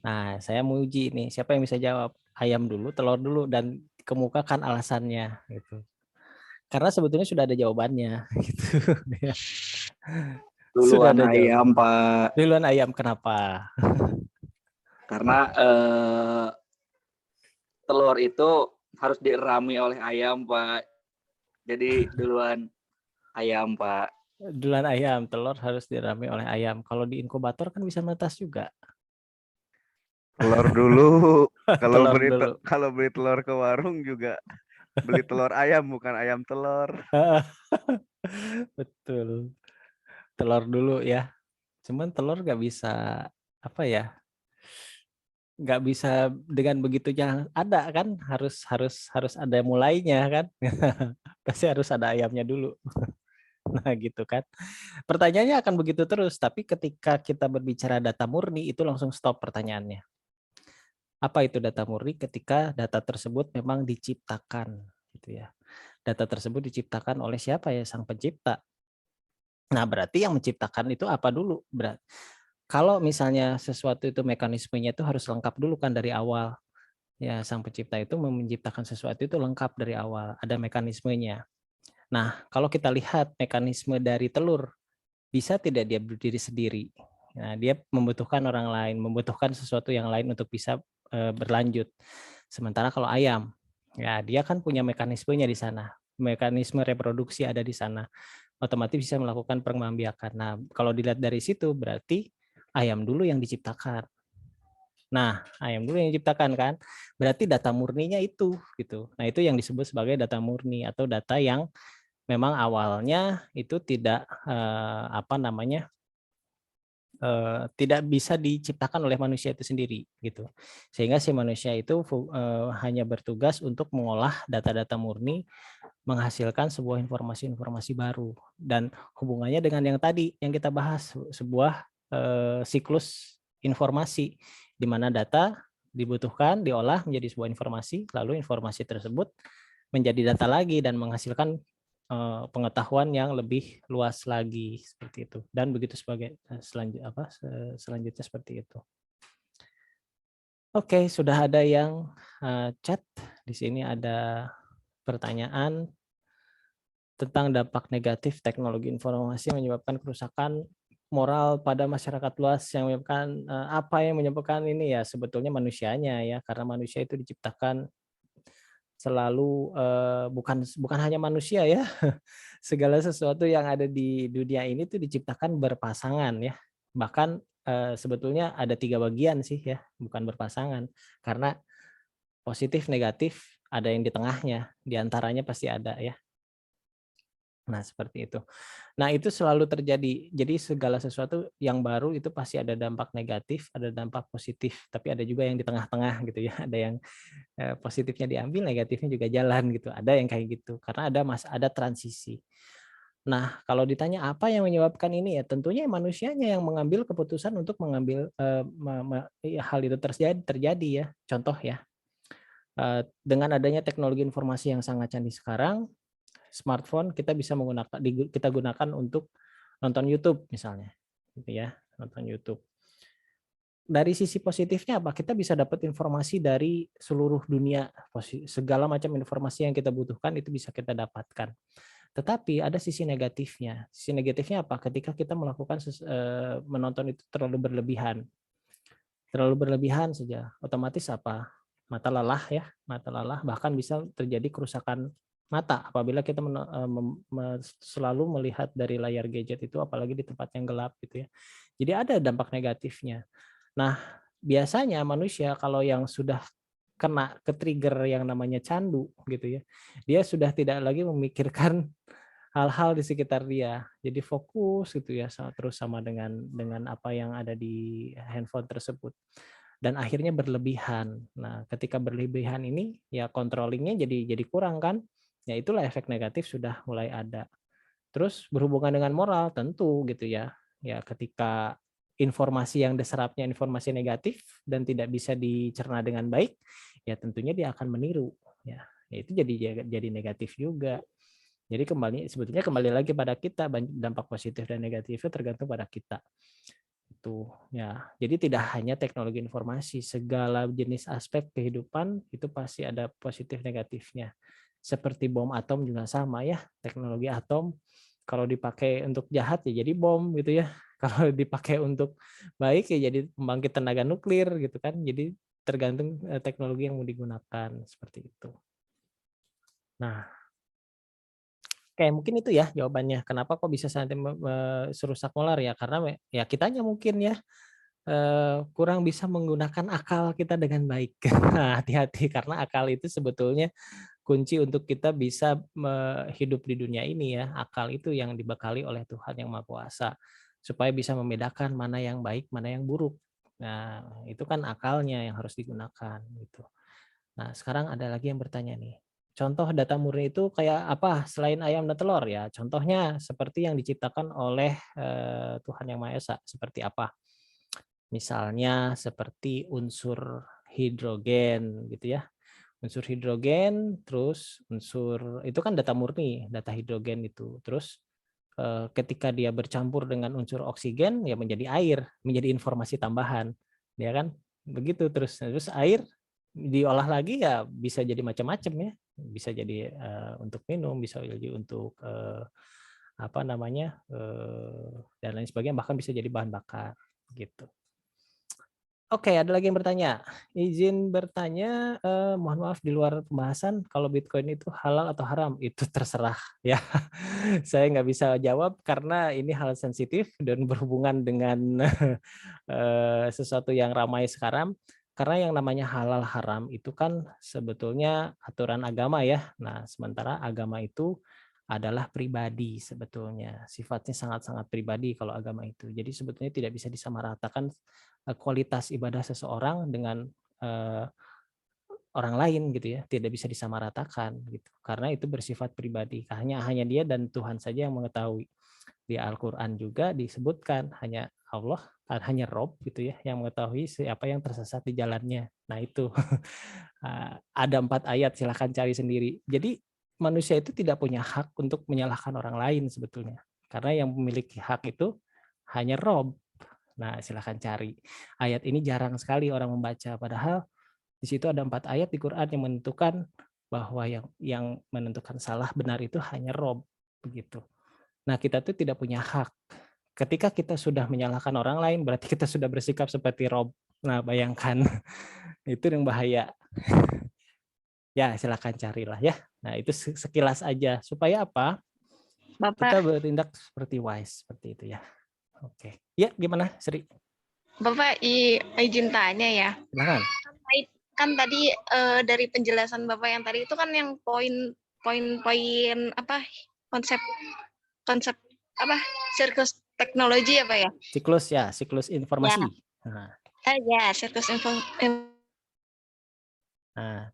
Nah, saya mau uji nih, siapa yang bisa jawab? Ayam dulu, telur dulu, dan kemukakan alasannya gitu. Karena sebetulnya sudah ada jawabannya gitu. Sudah Duluan ada ayam, jawabannya. Pak. Duluan ayam kenapa? Karena telur itu harus dirami oleh ayam, Pak. Jadi duluan ayam, Pak. Duluan ayam, telur harus dirami oleh ayam. Kalau di inkubator kan bisa menetas juga. Telur dulu. Telur Beli telur ke warung juga beli telur ayam bukan ayam telur. Betul. Telur dulu ya. Cuman telur nggak bisa apa ya? Nggak bisa dengan begitu yang ada kan, harus ada mulainya kan. Pasti harus ada ayamnya dulu. Nah gitu kan. Pertanyaannya akan begitu terus, tapi ketika kita berbicara data murni itu langsung stop pertanyaannya. Apa itu data murni? Ketika data tersebut memang diciptakan gitu ya. Data tersebut diciptakan oleh siapa ya? Sang pencipta. Nah, berarti yang menciptakan itu apa dulu? Kalau misalnya sesuatu itu mekanismenya itu harus lengkap dulu kan dari awal. Ya, sang pencipta itu menciptakan sesuatu itu lengkap dari awal, ada mekanismenya. Nah, kalau kita lihat mekanisme dari telur, bisa tidak dia berdiri sendiri? Nah, dia membutuhkan orang lain, membutuhkan sesuatu yang lain untuk bisa berlanjut. Sementara kalau ayam, ya dia kan punya mekanismenya di sana. Mekanisme reproduksi ada di sana. Otomatis bisa melakukan pengembangbiakan. Nah, kalau dilihat dari situ berarti ayam dulu yang diciptakan. Nah, ayam dulu yang diciptakan kan. Berarti data murninya itu gitu. Nah, itu yang disebut sebagai data murni atau data yang memang awalnya itu tidak tidak bisa diciptakan oleh manusia itu sendiri gitu. Sehingga si manusia itu hanya bertugas untuk mengolah data-data murni, menghasilkan sebuah informasi-informasi baru, dan hubungannya dengan yang tadi yang kita bahas, sebuah siklus informasi di mana data dibutuhkan, diolah menjadi sebuah informasi, lalu informasi tersebut menjadi data lagi dan menghasilkan pengetahuan yang lebih luas lagi seperti itu. Dan begitu selanjutnya seperti itu. Oke, sudah ada yang chat. Di sini ada pertanyaan tentang dampak negatif teknologi informasi menyebabkan kerusakan moral pada masyarakat luas, yang menyebabkan apa yang menyebabkan ini ya sebetulnya manusianya ya, karena manusia itu diciptakan selalu bukan hanya manusia ya, segala sesuatu yang ada di dunia ini tuh diciptakan berpasangan ya, bahkan sebetulnya ada 3 bagian sih ya, bukan berpasangan, karena positif negatif ada yang di tengahnya, di antaranya pasti ada ya. Nah, seperti itu. Nah, itu selalu terjadi. Jadi segala sesuatu yang baru itu pasti ada dampak negatif, ada dampak positif, tapi ada juga yang di tengah-tengah gitu ya. Ada yang positifnya diambil, negatifnya juga jalan gitu. Ada yang kayak gitu. Karena ada transisi. Nah, kalau ditanya apa yang menyebabkan ini ya tentunya manusianya yang mengambil keputusan untuk mengambil hal itu terjadi ya. Contoh ya. Dengan adanya teknologi informasi yang sangat canggih sekarang, smartphone kita gunakan untuk nonton YouTube misalnya, gitu ya, nonton YouTube. Dari sisi positifnya apa? Kita bisa dapat informasi dari seluruh dunia, segala macam informasi yang kita butuhkan itu bisa kita dapatkan. Tetapi ada sisi negatifnya. Sisi negatifnya apa? Ketika kita menonton itu terlalu berlebihan saja, otomatis apa? Mata lelah ya, mata lelah, bahkan bisa terjadi kerusakan mata apabila kita selalu melihat dari layar gadget itu, apalagi di tempat yang gelap gitu ya. Jadi ada dampak negatifnya. Nah, biasanya manusia kalau yang sudah kena ke trigger yang namanya candu gitu ya, dia sudah tidak lagi memikirkan hal-hal di sekitar dia. Jadi fokus gitu ya, terus sama dengan apa yang ada di handphone tersebut. Dan akhirnya berlebihan. Nah, ketika berlebihan ini ya controllingnya jadi kurang kan? Ya itulah efek negatif sudah mulai ada. Terus berhubungan dengan moral tentu gitu ya. Ya ketika informasi yang diserapnya informasi negatif dan tidak bisa dicerna dengan baik, ya tentunya dia akan meniru ya. Ya itu jadi negatif juga. Jadi sebetulnya kembali lagi pada kita, dampak positif dan negatifnya tergantung pada kita. Itu ya. Jadi tidak hanya teknologi informasi, segala jenis aspek kehidupan itu pasti ada positif negatifnya. Seperti bom atom juga sama ya, teknologi atom kalau dipakai untuk jahat ya jadi bom gitu ya. Kalau dipakai untuk baik ya jadi pembangkit tenaga nuklir gitu kan. Jadi tergantung teknologi yang mau digunakan seperti itu. Nah, oke, mungkin itu ya jawabannya. Kenapa kok bisa sampai serusak molar ya? Karena ya kitanya mungkin ya kurang bisa menggunakan akal kita dengan baik. Nah, hati-hati karena akal itu sebetulnya kunci untuk kita bisa hidup di dunia ini ya. Akal itu yang dibekali oleh Tuhan yang Maha Kuasa supaya bisa membedakan mana yang baik, mana yang buruk. Nah, itu kan akalnya yang harus digunakan gitu. Nah, sekarang ada lagi yang bertanya nih. Contoh data murni itu kayak apa selain ayam dan telur ya? Contohnya seperti yang diciptakan oleh Tuhan Yang Maha Esa, seperti apa? Misalnya seperti unsur hidrogen gitu ya. Unsur hidrogen, terus unsur itu kan data murni, data hidrogen itu. Terus ketika dia bercampur dengan unsur oksigen ya menjadi air, menjadi informasi tambahan. Ya kan? Begitu terus air diolah lagi ya bisa jadi macam-macam ya. Bisa jadi untuk minum, bisa jadi untuk apa namanya? Dan lain sebagainya, bahkan bisa jadi bahan bakar gitu. Oke, ada lagi yang bertanya. Izin bertanya, mohon maaf di luar pembahasan, kalau Bitcoin itu halal atau haram? Itu terserah ya. Saya nggak bisa jawab karena ini hal sensitif dan berhubungan dengan sesuatu yang ramai sekarang. Karena yang namanya halal haram itu kan sebetulnya aturan agama ya. Nah, sementara agama itu adalah pribadi sebetulnya. Sifatnya sangat-sangat pribadi kalau agama itu. Jadi sebetulnya tidak bisa disamaratakan kualitas ibadah seseorang dengan orang lain gitu ya, tidak bisa disamaratakan gitu, karena itu bersifat pribadi, hanya dia dan Tuhan saja yang mengetahui. di Al-Qur'an juga disebutkan hanya Allah, hanya Rob gitu ya yang mengetahui siapa yang tersesat di jalannya. Nah itu ada 4 ayat, silahkan cari sendiri. Jadi manusia itu tidak punya hak untuk menyalahkan orang lain sebetulnya. Karena yang memiliki hak itu hanya Rob. Nah silahkan cari. Ayat ini jarang sekali orang membaca. Padahal di situ ada 4 ayat di Quran yang menentukan bahwa yang menentukan salah benar itu hanya Rob. Begitu. Nah kita tuh tidak punya hak. Ketika kita sudah menyalahkan orang lain, berarti kita sudah bersikap seperti Rob. Nah bayangkan, itu yang bahaya. Ya silakan carilah ya. Nah itu sekilas aja. Supaya apa? Kita Bapak, bertindak seperti wise. Seperti itu ya. Oke. Ya gimana Sri? Bapak izin tanya ya. Silakan. Kan tadi dari penjelasan Bapak yang tadi itu kan yang poin-poin apa konsep apa siklus teknologi apa ya? Siklus informasi. Nah, Ya, siklus nah,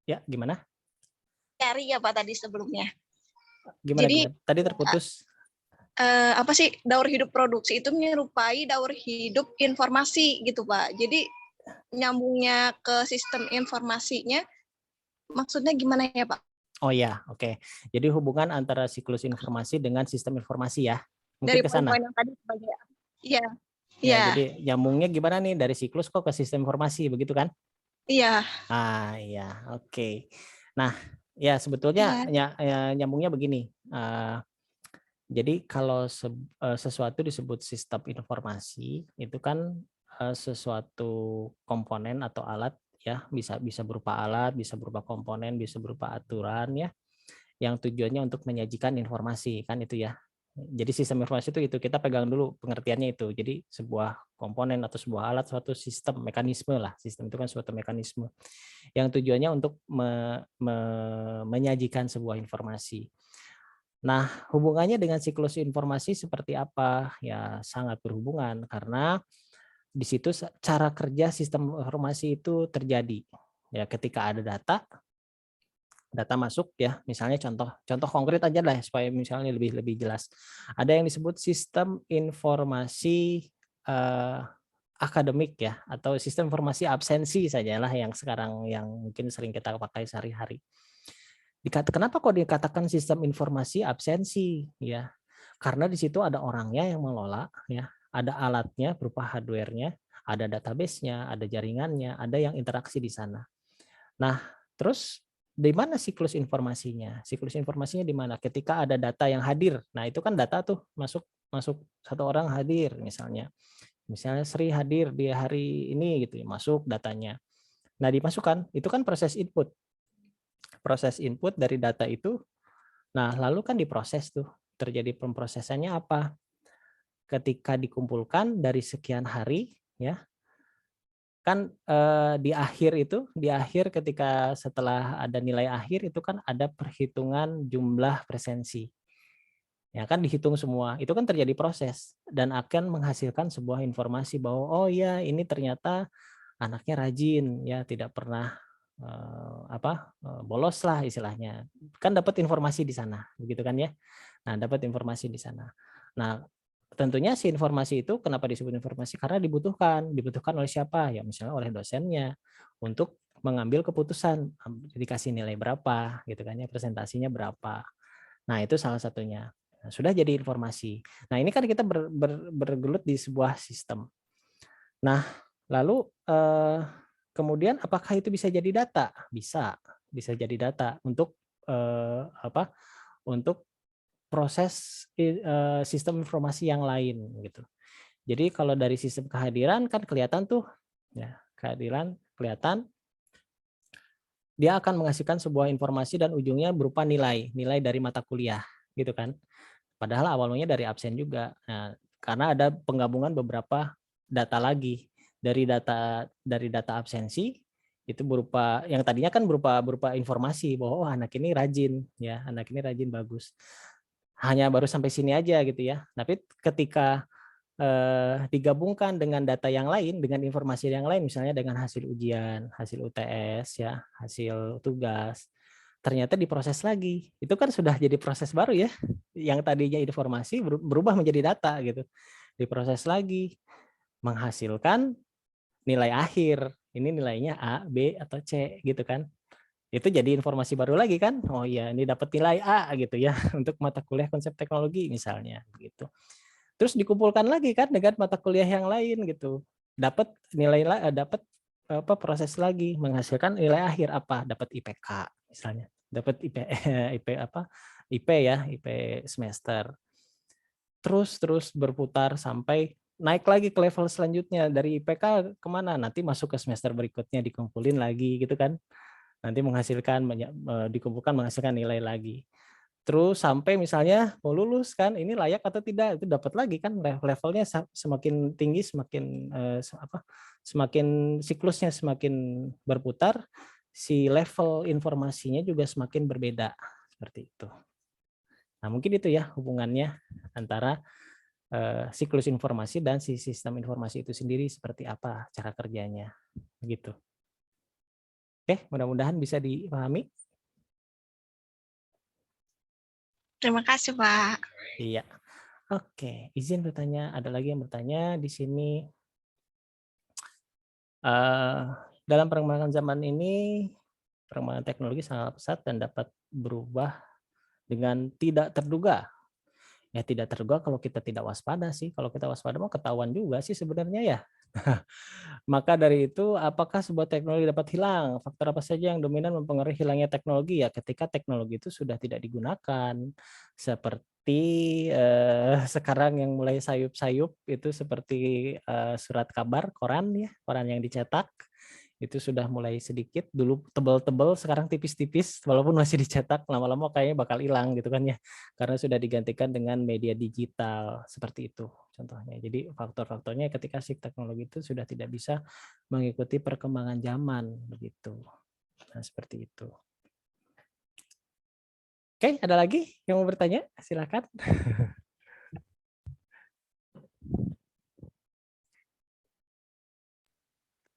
ya gimana? cari ya Pak tadi sebelumnya. Gimana? Jadi, Gimana? Tadi terputus. Apa sih daur hidup produksi itu menyerupai daur hidup informasi gitu Pak. Jadi nyambungnya ke sistem informasinya maksudnya gimana ya Pak? Oh ya, oke. Jadi hubungan antara siklus informasi dengan sistem informasi ya. Mungkin Dari ke sana. poin-poin yang tadi sebagai iya. Ya, Iya. jadi nyambungnya gimana nih dari siklus kok ke sistem informasi begitu kan? Iya. Ah iya, oke. Nah, ya sebetulnya nyambungnya begini. Jadi kalau sesuatu disebut sistem informasi itu kan sesuatu komponen atau alat ya, bisa berupa alat, bisa berupa komponen, bisa berupa aturan ya, yang tujuannya untuk menyajikan informasi kan itu ya. Jadi sistem informasi itu kita pegang dulu pengertiannya itu. Jadi sebuah komponen atau sebuah alat, suatu sistem, mekanisme lah. Sistem itu kan suatu mekanisme yang tujuannya untuk menyajikan sebuah informasi. Nah, hubungannya dengan siklus informasi seperti apa? Ya, sangat berhubungan karena di situ cara kerja sistem informasi itu terjadi. Ya, ketika ada data masuk ya, misalnya contoh konkret aja lah supaya misalnya lebih jelas. Ada yang disebut sistem informasi akademik ya, atau sistem informasi absensi sajalah yang sekarang yang mungkin sering kita pakai sehari-hari. Kenapa kok dikatakan sistem informasi absensi ya? Karena di situ ada orangnya yang mengelola ya, ada alatnya berupa hardware-nya, ada database-nya, ada jaringannya, ada yang interaksi di sana. Nah, terus di mana siklus informasinya? Siklus informasinya di mana? Ketika ada data yang hadir. Nah, itu kan data tuh masuk satu orang hadir misalnya. Misalnya Sri hadir di hari ini gitu ya, masuk datanya. Nah, dimasukkan, itu kan proses input. Proses input dari data itu. Nah, lalu kan diproses tuh. Terjadi pemrosesannya apa? Ketika dikumpulkan dari sekian hari ya, kan di akhir ketika setelah ada nilai akhir itu kan ada perhitungan jumlah presensi. Ya kan dihitung semua. Itu kan terjadi proses dan akan menghasilkan sebuah informasi bahwa oh ya ini ternyata anaknya rajin ya, tidak pernah bolos lah istilahnya. Kan dapat informasi di sana, begitu kan ya. Nah, dapat informasi di sana. Nah, tentunya si informasi itu kenapa disebut informasi? Karena dibutuhkan oleh siapa? Ya misalnya oleh dosennya untuk mengambil keputusan dikasih nilai berapa gitu kan ya, presentasinya berapa. Nah, itu salah satunya. Nah, sudah jadi informasi. Nah, ini kan kita bergelut di sebuah sistem. Nah, lalu kemudian apakah itu bisa jadi data? Bisa jadi data untuk untuk proses sistem informasi yang lain gitu. Jadi kalau dari sistem kehadiran kan kelihatan tuh ya, kehadiran kelihatan dia akan menghasilkan sebuah informasi dan ujungnya berupa nilai dari mata kuliah gitu kan. Padahal awalnya dari absen juga. Nah, karena ada penggabungan beberapa data lagi dari data absensi itu berupa yang tadinya kan berupa informasi bahwa oh anak ini rajin ya, anak ini rajin bagus. Hanya baru sampai sini aja gitu ya. Tapi ketika digabungkan dengan data yang lain, dengan informasi yang lain, misalnya dengan hasil ujian, hasil UTS ya, hasil tugas, ternyata diproses lagi. Itu kan sudah jadi proses baru ya. Yang tadinya informasi berubah menjadi data gitu. Diproses lagi, menghasilkan nilai akhir. Ini nilainya A, B, atau C gitu kan. Itu jadi informasi baru lagi kan. Oh iya, ini dapat nilai A gitu ya untuk mata kuliah konsep teknologi misalnya gitu. Terus dikumpulkan lagi kan dengan mata kuliah yang lain gitu. Dapat nilai dapat proses lagi menghasilkan nilai akhir apa? Dapat IPK misalnya. Dapat IP apa? IP ya, IP semester. Terus berputar sampai naik lagi ke level selanjutnya, dari IPK kemana, nanti masuk ke semester berikutnya dikumpulin lagi gitu kan, nanti menghasilkan dikumpulkan menghasilkan nilai lagi, terus sampai misalnya mau lulus kan, ini layak atau tidak, itu dapat lagi kan, levelnya semakin tinggi semakin siklusnya semakin berputar, si level informasinya juga semakin berbeda seperti itu. Nah, mungkin itu ya hubungannya antara siklus informasi dan si sistem informasi itu sendiri seperti apa cara kerjanya. Begitu. Oke, mudah-mudahan bisa dipahami. Terima kasih, Pak. Iya. Oke, izin bertanya. Ada lagi yang bertanya di sini. Dalam perkembangan zaman ini, perkembangan teknologi sangat pesat dan dapat berubah dengan tidak terduga. Ya tidak terduga kalau kita tidak waspada sih. Kalau kita waspada mau ketahuan juga sih sebenarnya ya. Maka dari itu, apakah sebuah teknologi dapat hilang? Faktor apa saja yang dominan mempengaruhi hilangnya teknologi? Ya ketika teknologi itu sudah tidak digunakan. Seperti sekarang yang mulai sayup-sayup itu seperti surat kabar, koran ya, koran yang dicetak. Itu sudah mulai sedikit, dulu tebal-tebal, sekarang tipis-tipis, walaupun masih dicetak, lama-lama kayaknya bakal hilang gitu kan ya, karena sudah digantikan dengan media digital, seperti itu contohnya. Jadi faktor-faktornya ketika si teknologi itu sudah tidak bisa mengikuti perkembangan zaman, begitu. Nah, seperti itu. Oke, ada lagi yang mau bertanya? Silakan.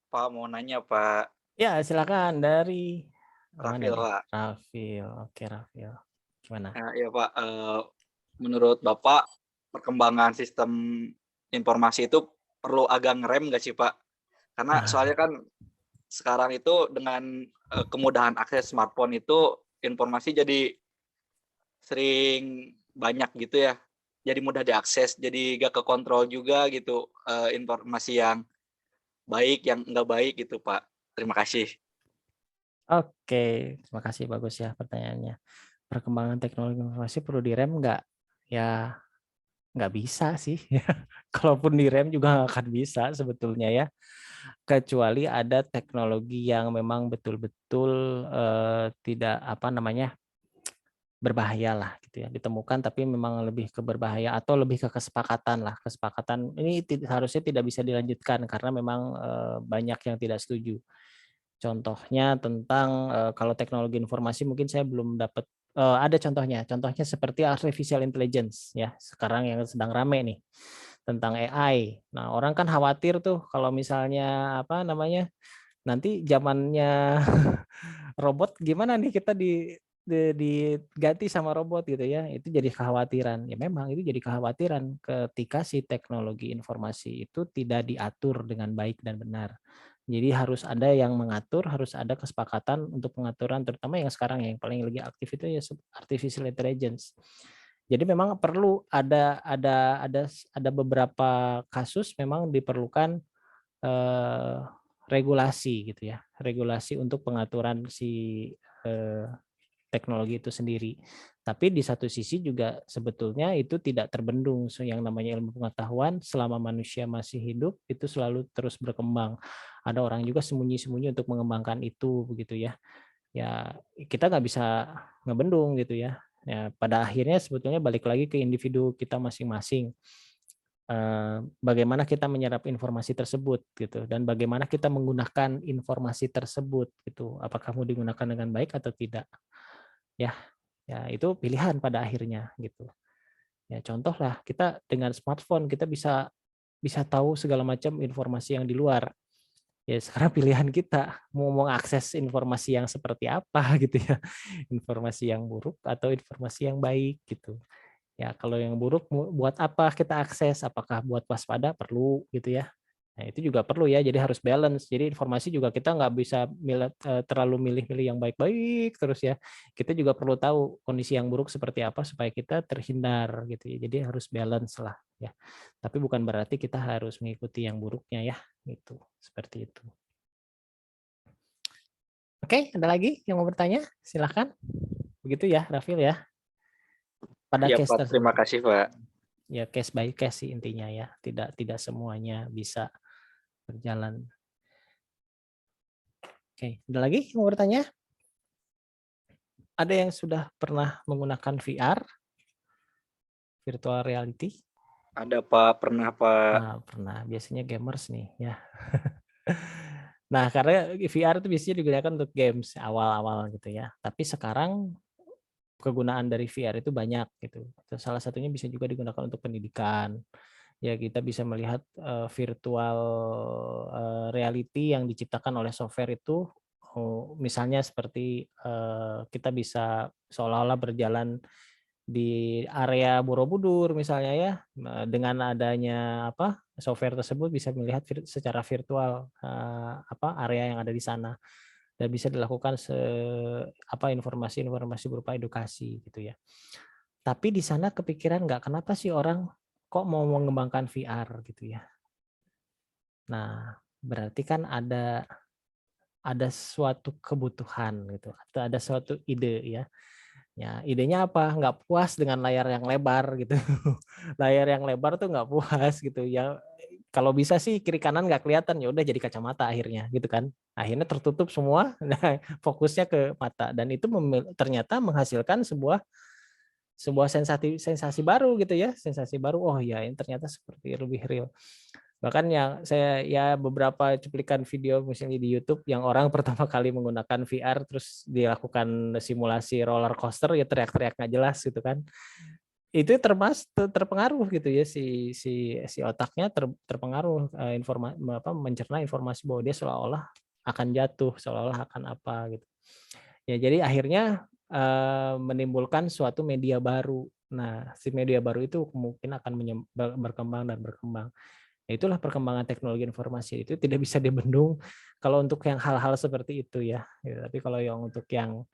Pak mau nanya Pak. Ya, silakan dari Rafil, Pak. Rafil. Oke, Rafil. Gimana? Ya Pak, menurut Bapak perkembangan sistem informasi itu perlu agak ngerem nggak sih Pak? Karena soalnya kan sekarang itu dengan kemudahan akses smartphone itu informasi jadi sering banyak gitu ya. Jadi mudah diakses, jadi gak kekontrol juga gitu informasi yang baik, yang enggak baik gitu Pak. Terima kasih. Oke, terima kasih, bagus ya pertanyaannya. Perkembangan teknologi informasi perlu direm nggak? Ya nggak bisa sih. Kalaupun direm juga nggak akan bisa sebetulnya ya. Kecuali ada teknologi yang memang betul-betul tidak berbahaya lah gitu ya, ditemukan tapi memang lebih ke berbahaya atau lebih ke kesepakatan lah. Kesepakatan ini harusnya tidak bisa dilanjutkan karena memang banyak yang tidak setuju. Contohnya tentang kalau teknologi informasi mungkin saya belum dapat ada contohnya. Contohnya seperti artificial intelligence ya. Sekarang yang sedang rame nih tentang AI. Nah, orang kan khawatir tuh kalau misalnya nanti zamannya robot gimana nih kita diganti sama robot gitu ya. Itu jadi kekhawatiran. Ya memang itu jadi kekhawatiran ketika si teknologi informasi itu tidak diatur dengan baik dan benar. Jadi harus ada yang mengatur, harus ada kesepakatan untuk pengaturan, terutama yang sekarang yang paling lagi aktif itu ya artificial intelligence. Jadi memang perlu ada beberapa kasus memang diperlukan regulasi gitu ya, regulasi untuk pengaturan si teknologi itu sendiri. Tapi di satu sisi juga sebetulnya itu tidak terbendung. So, yang namanya ilmu pengetahuan selama manusia masih hidup itu selalu terus berkembang. Ada orang juga sembunyi-sembunyi untuk mengembangkan itu begitu ya. Ya kita nggak bisa ngebendung gitu ya. Ya pada akhirnya sebetulnya balik lagi ke individu kita masing-masing. Bagaimana kita menyerap informasi tersebut gitu dan bagaimana kita menggunakan informasi tersebut gitu. Apakah mau digunakan dengan baik atau tidak? Ya itu pilihan pada akhirnya gitu. Ya contohlah kita dengan smartphone kita bisa tahu segala macam informasi yang di luar. Ya sekarang pilihan kita mau mengakses informasi yang seperti apa gitu ya, informasi yang buruk atau informasi yang baik gitu. Ya kalau yang buruk buat apa kita akses? Apakah buat waspada? Perlu gitu ya. Nah itu juga perlu ya. Jadi harus balance. Jadi informasi juga kita nggak bisa terlalu milih-milih yang baik-baik terus ya. Kita juga perlu tahu kondisi yang buruk seperti apa supaya kita terhindar gitu ya. Jadi harus balance lah ya. Tapi bukan berarti kita harus mengikuti yang buruknya ya. Gitu. Seperti itu. Oke, ada lagi yang mau bertanya? Silahkan. Begitu ya, Rafil ya. Pada Iya case Pak, terima tersebut. kasih Pak. Ya case by case sih intinya ya, tidak semuanya bisa berjalan. Oke, ada lagi yang mau bertanya? Ada yang sudah pernah menggunakan VR, virtual reality? Ada Pak, pernah Pak. Nah, pernah. Biasanya gamers nih ya. Nah, karena VR itu biasanya digunakan untuk games awal-awal gitu ya. Tapi sekarang kegunaan dari VR itu banyak gitu. Salah satunya bisa juga digunakan untuk pendidikan. Ya kita bisa melihat virtual reality yang diciptakan oleh software itu, misalnya seperti kita bisa seolah-olah berjalan di area Borobudur misalnya ya, dengan adanya software tersebut bisa melihat secara virtual area yang ada di sana dan bisa dilakukan informasi-informasi berupa edukasi gitu ya. Tapi di sana kepikiran nggak kenapa sih orang kok mau mengembangkan VR gitu ya. Nah, berarti kan ada suatu kebutuhan gitu atau ada suatu ide ya. Ya, idenya apa? Nggak puas dengan layar yang lebar gitu. Layar yang lebar tuh nggak puas gitu. Ya kalau bisa sih kiri kanan nggak kelihatan, ya udah jadi kacamata akhirnya gitu kan. Akhirnya tertutup semua, nah, fokusnya ke mata dan itu ternyata menghasilkan sebuah sensasi baru gitu ya, sensasi baru. Oh ya, ini ternyata seperti lebih real. Bahkan yang saya ya beberapa cuplikan video misalnya di YouTube yang orang pertama kali menggunakan VR terus dilakukan simulasi roller coaster ya teriak-teriak nggak jelas gitu kan. Itu terpengaruh gitu ya si otaknya terpengaruh mencerna informasi bahwa dia seolah-olah akan jatuh, seolah-olah akan apa gitu. Ya jadi akhirnya menimbulkan suatu media baru. Nah, si media baru itu mungkin akan berkembang dan berkembang. Ya, itulah perkembangan teknologi informasi itu tidak bisa dibendung kalau untuk yang hal-hal seperti itu ya. Tapi kalau yang untuk yang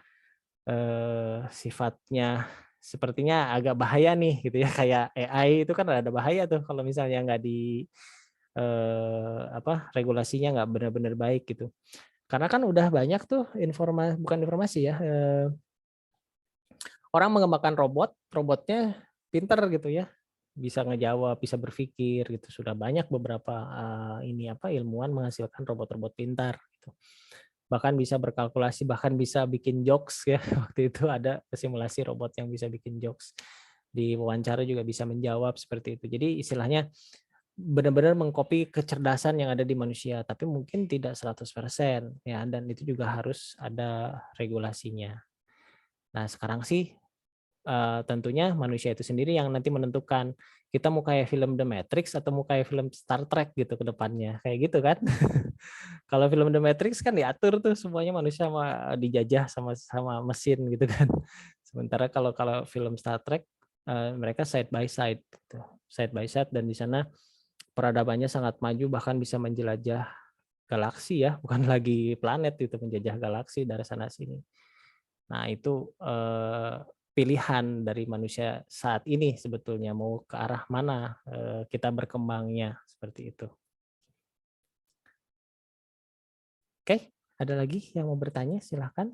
sifatnya sepertinya agak bahaya nih gitu ya, kayak AI itu kan ada bahaya tuh kalau misalnya nggak di regulasinya nggak benar-benar baik gitu. Karena kan udah banyak tuh bukan informasi ya, orang mengembangkan robotnya pinter gitu ya, bisa ngejawab, bisa berpikir gitu. Sudah banyak beberapa ilmuwan menghasilkan robot-robot pintar gitu. Bahkan bisa berkalkulasi, bahkan bisa bikin jokes ya. Waktu itu ada simulasi robot yang bisa bikin jokes. Di wawancara juga bisa menjawab seperti itu. Jadi istilahnya benar-benar mengcopy kecerdasan yang ada di manusia, tapi mungkin tidak 100% ya, dan itu juga harus ada regulasinya. Nah, sekarang sih tentunya manusia itu sendiri yang nanti menentukan kita mau kayak film The Matrix atau mau kayak film Star Trek gitu ke depannya, kayak gitu kan. Kalau film The Matrix kan diatur tuh semuanya manusia dijajah sama mesin gitu kan. Sementara kalau film Star Trek mereka side by side gitu. Side by side, dan di sana peradabannya sangat maju, bahkan bisa menjelajah galaksi ya, bukan lagi planet itu, menjajah galaksi dari sana sini. Nah, itu pilihan dari manusia saat ini sebetulnya mau ke arah mana kita berkembangnya seperti itu. Oke, ada lagi yang mau bertanya? Silahkan.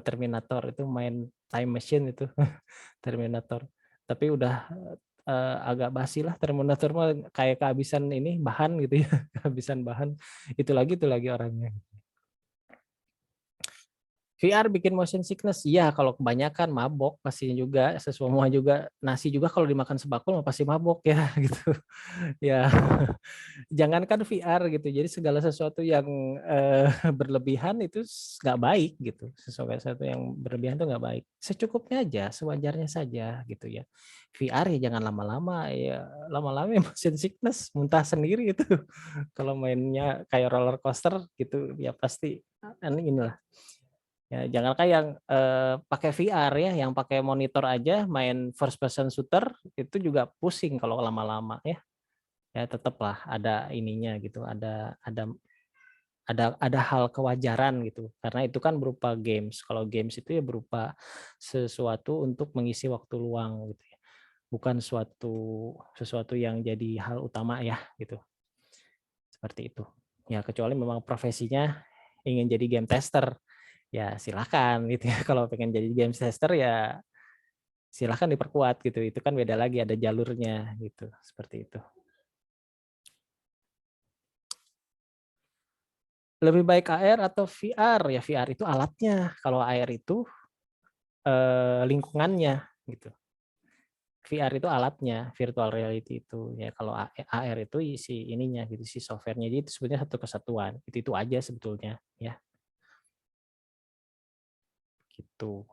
Terminator itu main time machine itu Terminator. Tapi udah agak basi lah Terminator mah, kayak kehabisan ini bahan gitu ya, kehabisan bahan. Itu lagi orangnya. VR bikin motion sickness, iya kalau kebanyakan mabok pastinya juga, semua juga nasi juga kalau dimakan sebakul pasti mabok ya gitu. Ya, jangankan VR gitu. Jadi segala sesuatu yang berlebihan itu nggak baik gitu. Sesuatu yang berlebihan itu nggak baik. Secukupnya aja, sewajarnya saja gitu ya. VR ya jangan lama-lama ya, lama-lama ya motion sickness, muntah sendiri itu. Kalau mainnya kayak roller coaster gitu ya pasti inilah. Ya, jangan kayak yang pakai VR ya, yang pakai monitor aja main first person shooter itu juga pusing kalau lama-lama ya. Ya tetaplah ada ininya gitu, ada hal kewajaran gitu. Karena itu kan berupa games. Kalau games itu ya berupa sesuatu untuk mengisi waktu luang gitu ya. Bukan sesuatu yang jadi hal utama ya gitu. Seperti itu. Ya kecuali memang profesinya ingin jadi game tester. Ya silakan gitu ya. Kalau pengen jadi game tester ya silakan diperkuat gitu. Itu kan beda lagi, ada jalurnya gitu. Seperti itu. Lebih baik AR atau VR? Ya VR itu alatnya. Kalau AR itu lingkungannya gitu. VR itu alatnya, virtual reality itu. Ya kalau AR itu si ininya gitu, si softwarenya. Jadi itu sebenarnya satu kesatuan. Itu aja sebetulnya ya. Gitu.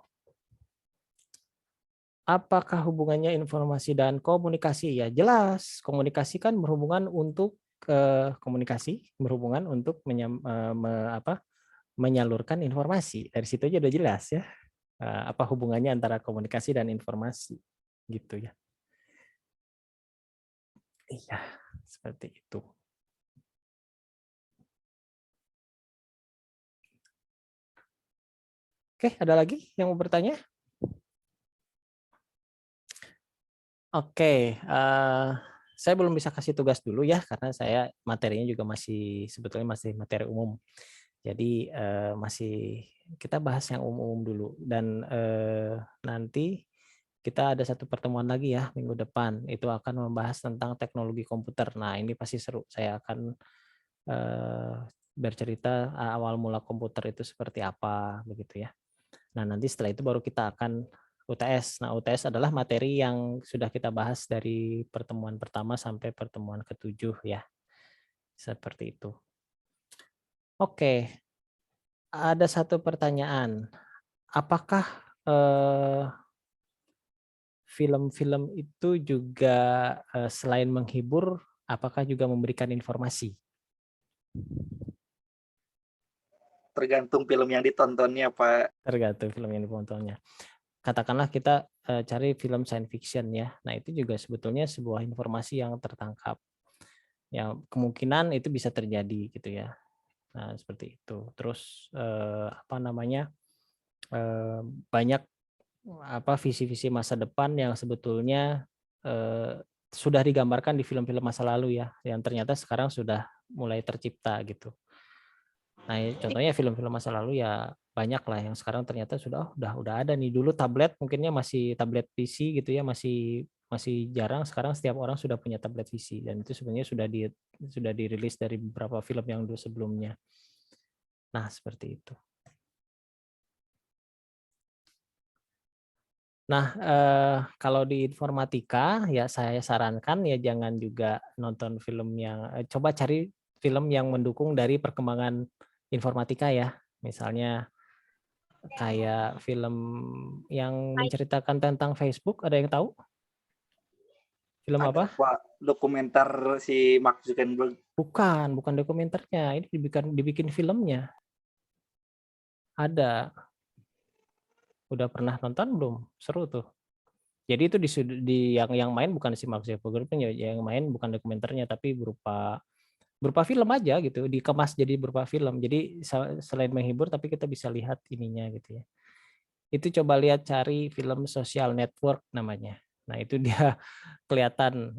Apakah hubungannya informasi dan komunikasi? Ya jelas, komunikasi kan berhubungan untuk komunikasi, berhubungan untuk menyalurkan informasi. Dari situ aja udah jelas ya. Apa hubungannya antara komunikasi dan informasi gitu ya. Iya, seperti itu. Oke, ada lagi yang mau bertanya? Oke, saya belum bisa kasih tugas dulu ya karena saya materinya juga sebetulnya masih materi umum. Jadi masih kita bahas yang umum dulu dan nanti kita ada satu pertemuan lagi ya minggu depan. Itu akan membahas tentang teknologi komputer. Nah, ini pasti seru. Saya akan bercerita awal mula komputer itu seperti apa begitu ya. Nah, nanti setelah itu baru kita akan UTS. Nah, UTS adalah materi yang sudah kita bahas dari pertemuan pertama sampai pertemuan ke-7 ya. Seperti itu. Oke. Ada satu pertanyaan. Apakah film-film itu juga selain menghibur, apakah juga memberikan informasi? Tergantung film yang ditontonnya, Pak. Tergantung film yang ditontonnya. Katakanlah kita cari film science fiction ya. Nah, itu juga sebetulnya sebuah informasi yang tertangkap. Yang kemungkinan itu bisa terjadi gitu ya. Nah, seperti itu. Terus banyak visi-visi masa depan yang sebetulnya sudah digambarkan di film-film masa lalu ya, yang ternyata sekarang sudah mulai tercipta gitu. Nah, contohnya film-film masa lalu ya banyak lah yang sekarang ternyata sudah ada nih. Dulu tablet mungkinnya masih tablet PC gitu ya, masih jarang. Sekarang setiap orang sudah punya tablet PC dan itu sebenarnya sudah dirilis dari beberapa film yang dulu sebelumnya. Nah, seperti itu. Nah, kalau di informatika ya saya sarankan ya jangan juga nonton film yang coba cari film yang mendukung dari perkembangan informatika ya. Misalnya kayak film yang menceritakan tentang Facebook, ada yang tahu? Film Ada, apa? Pak, dokumenter si Mark Zuckerberg. Bukan dokumenternya. Ini dibikin filmnya. Ada. Udah pernah nonton belum? Seru tuh. Jadi itu yang main bukan si Mark Zuckerberg, yang main bukan dokumenternya tapi berupa film aja gitu, dikemas jadi berupa film. Jadi selain menghibur tapi kita bisa lihat ininya gitu ya. Itu coba lihat cari film Social Network namanya. Nah, itu dia kelihatan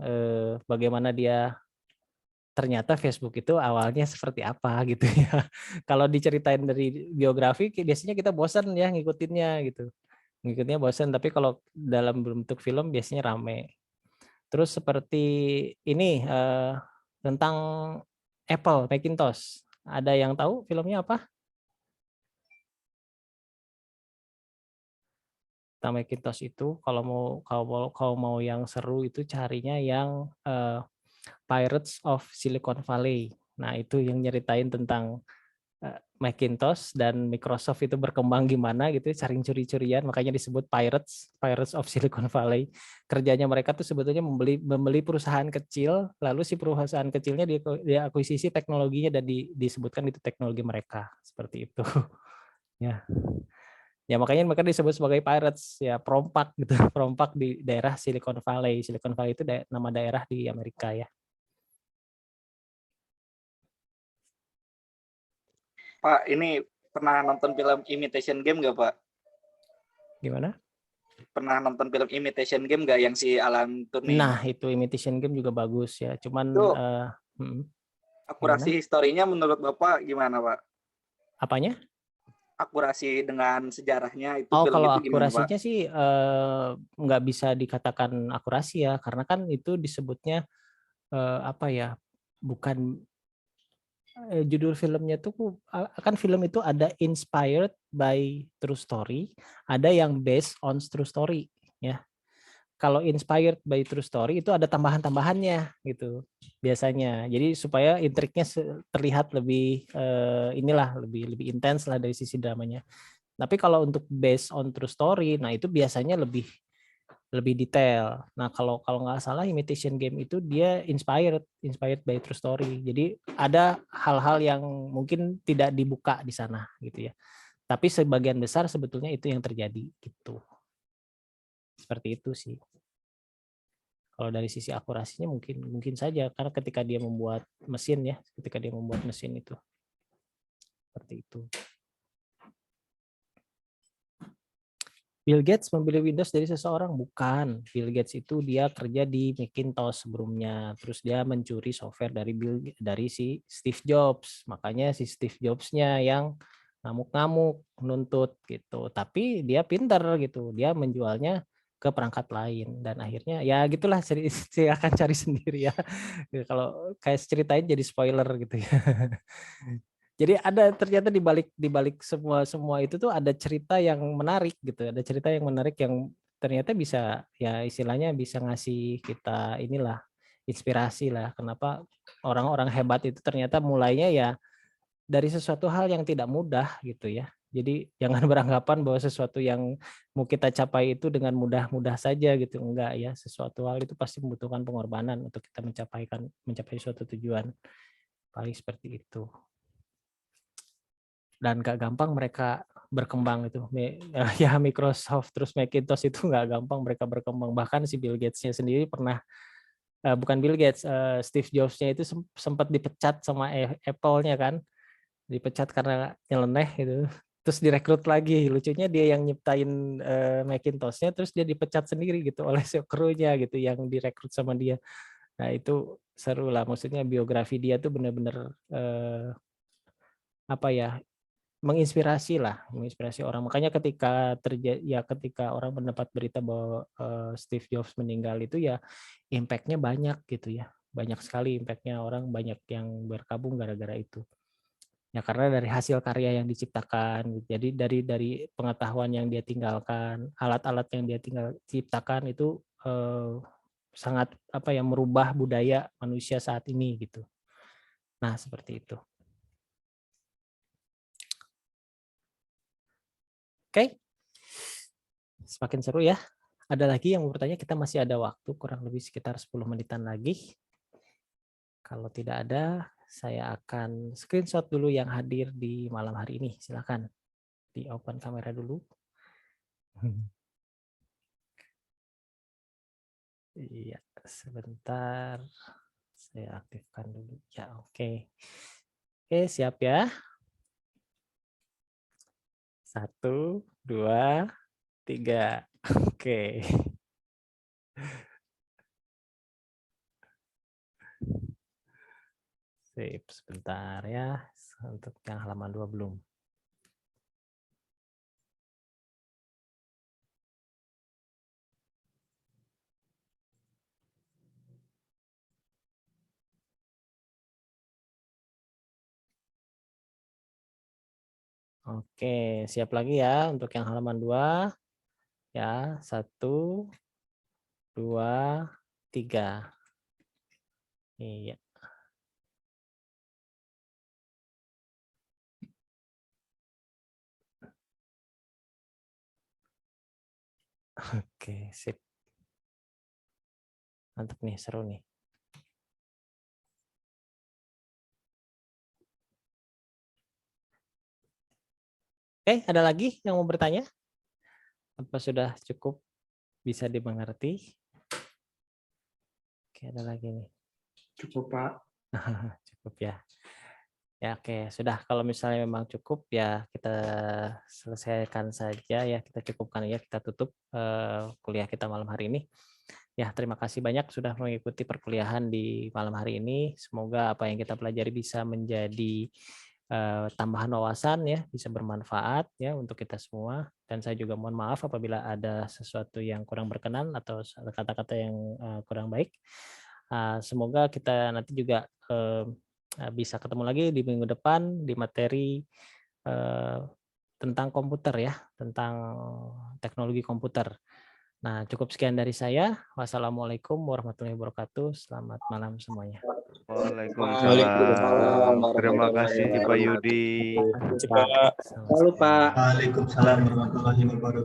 bagaimana dia ternyata Facebook itu awalnya seperti apa gitu ya. Kalau diceritain dari biografi biasanya kita bosan ya ngikutinnya gitu. Ngikutnya bosan, tapi kalau dalam bentuk film biasanya rame. Terus seperti ini tentang Apple Macintosh. Ada yang tahu filmnya apa? Nah, Macintosh itu kalau mau yang seru itu carinya yang Pirates of Silicon Valley. Nah, itu yang nyeritain tentang Macintosh dan Microsoft itu berkembang gimana gitu, saling curi-curian, makanya disebut Pirates of Silicon Valley. Kerjanya mereka tuh sebetulnya membeli perusahaan kecil, lalu si perusahaan kecilnya diakuisisi teknologinya dan disebutkan itu teknologi mereka, seperti itu. Ya. Ya makanya mereka disebut sebagai pirates, ya perompak gitu, perompak di daerah Silicon Valley. Silicon Valley itu nama daerah di Amerika ya. Pak, ini pernah nonton film Imitation Game nggak, Pak? Gimana? Pernah nonton film Imitation Game nggak yang si Alan Turing? Nah, itu Imitation Game juga bagus ya. Cuman Itu gimana? akurasi historinya menurut Bapak gimana, Pak? Apanya? Akurasi dengan sejarahnya itu Oh, film kalau itu gimana, Pak? akurasinya sih nggak bisa dikatakan akurasi ya, karena kan itu disebutnya apa ya? Bukan judul filmnya tuh kan film itu ada inspired by true story, ada yang based on true story ya. Kalau inspired by true story itu ada tambahan-tambahannya gitu biasanya. Jadi supaya intriknya terlihat lebih lebih intens lah dari sisi dramanya. Tapi kalau untuk based on true story, nah itu biasanya lebih detail. Nah, kalau nggak salah Imitation Game itu dia inspired by true story. Jadi ada hal-hal yang mungkin tidak dibuka di sana gitu ya. Tapi sebagian besar sebetulnya itu yang terjadi gitu. Seperti itu sih. Kalau dari sisi akurasinya mungkin saja karena ketika dia membuat mesin itu seperti itu. Bill Gates membeli Windows dari seseorang? Bukan. Bill Gates itu dia kerja di Macintosh sebelumnya. Terus dia mencuri software dari si Steve Jobs. Makanya si Steve Jobs-nya yang ngamuk-ngamuk, nuntut gitu. Tapi dia pintar gitu. Dia menjualnya ke perangkat lain dan akhirnya ya gitulah, saya akan cari sendiri ya. Kalau kayak ceritain jadi spoiler gitu ya. Jadi ada ternyata di balik semua itu tuh ada cerita yang menarik gitu. Ada cerita yang menarik yang ternyata bisa ya istilahnya bisa ngasih kita inspirasi lah. Kenapa orang-orang hebat itu ternyata mulainya ya dari sesuatu hal yang tidak mudah gitu ya. Jadi jangan beranggapan bahwa sesuatu yang mau kita capai itu dengan mudah-mudah saja gitu. Enggak ya, sesuatu hal itu pasti membutuhkan pengorbanan untuk kita mencapai suatu tujuan. Paling seperti itu. Dan gak gampang mereka berkembang itu. Ya Microsoft terus Macintosh itu gak gampang mereka berkembang. Bahkan si Bill Gates-nya sendiri pernah, bukan Bill Gates, Steve Jobs-nya itu sempat dipecat sama Apple-nya kan. Dipecat karena nyeleneh gitu. Terus direkrut lagi. Lucunya dia yang nyiptain Macintosh-nya, terus dia dipecat sendiri gitu oleh kru-nya gitu yang direkrut sama dia. Nah itu seru lah. Maksudnya biografi dia tuh benar-benar menginspirasi orang. Makanya ketika orang mendapat berita bahwa Steve Jobs meninggal itu ya impact-nya banyak gitu ya. Banyak sekali impact-nya, orang banyak yang berkabung gara-gara itu. Ya karena dari hasil karya yang diciptakan. Jadi dari pengetahuan yang dia tinggalkan, alat-alat yang dia ciptakan itu sangat merubah budaya manusia saat ini gitu. Nah, seperti itu. Oke. Semakin seru ya. Ada lagi yang mau bertanya? Kita masih ada waktu, kurang lebih sekitar 10 menitan lagi. Kalau tidak ada, saya akan screenshot dulu yang hadir di malam hari ini. Silakan di open kamera dulu. Iya, sebentar. Saya aktifkan dulu. Ya, oke. Oke, siap ya. 1, 2, 3. Oke. Sip, sebentar ya. Untuk yang halaman 2 belum. Oke, siap lagi ya untuk yang halaman 2. Ya, 1, 2, 3. Iya. Oke, sip. Mantap nih, seru nih. Oke, ada lagi yang mau bertanya? Apa sudah cukup bisa dimengerti? Oke, ada lagi nih. Cukup, Pak. Cukup ya. Ya, oke. Sudah, kalau misalnya memang cukup ya kita selesaikan saja ya, kita cukupkan ya, kita tutup kuliah kita malam hari ini. Ya, terima kasih banyak sudah mengikuti perkuliahan di malam hari ini. Semoga apa yang kita pelajari bisa menjadi tambahan wawasan ya, bisa bermanfaat ya untuk kita semua. Dan saya juga mohon maaf apabila ada sesuatu yang kurang berkenan atau kata-kata yang kurang baik. Semoga kita nanti juga bisa ketemu lagi di minggu depan di materi tentang komputer ya, tentang teknologi komputer. Nah, cukup sekian dari saya. Wassalamualaikum warahmatullahi wabarakatuh. Selamat malam semuanya. Waalaikumsalam. Terima kasih Pak Yudi. Terima kasih, Pak. Lalu, Pak. Waalaikumsalam warahmatullahi wabarakatuh.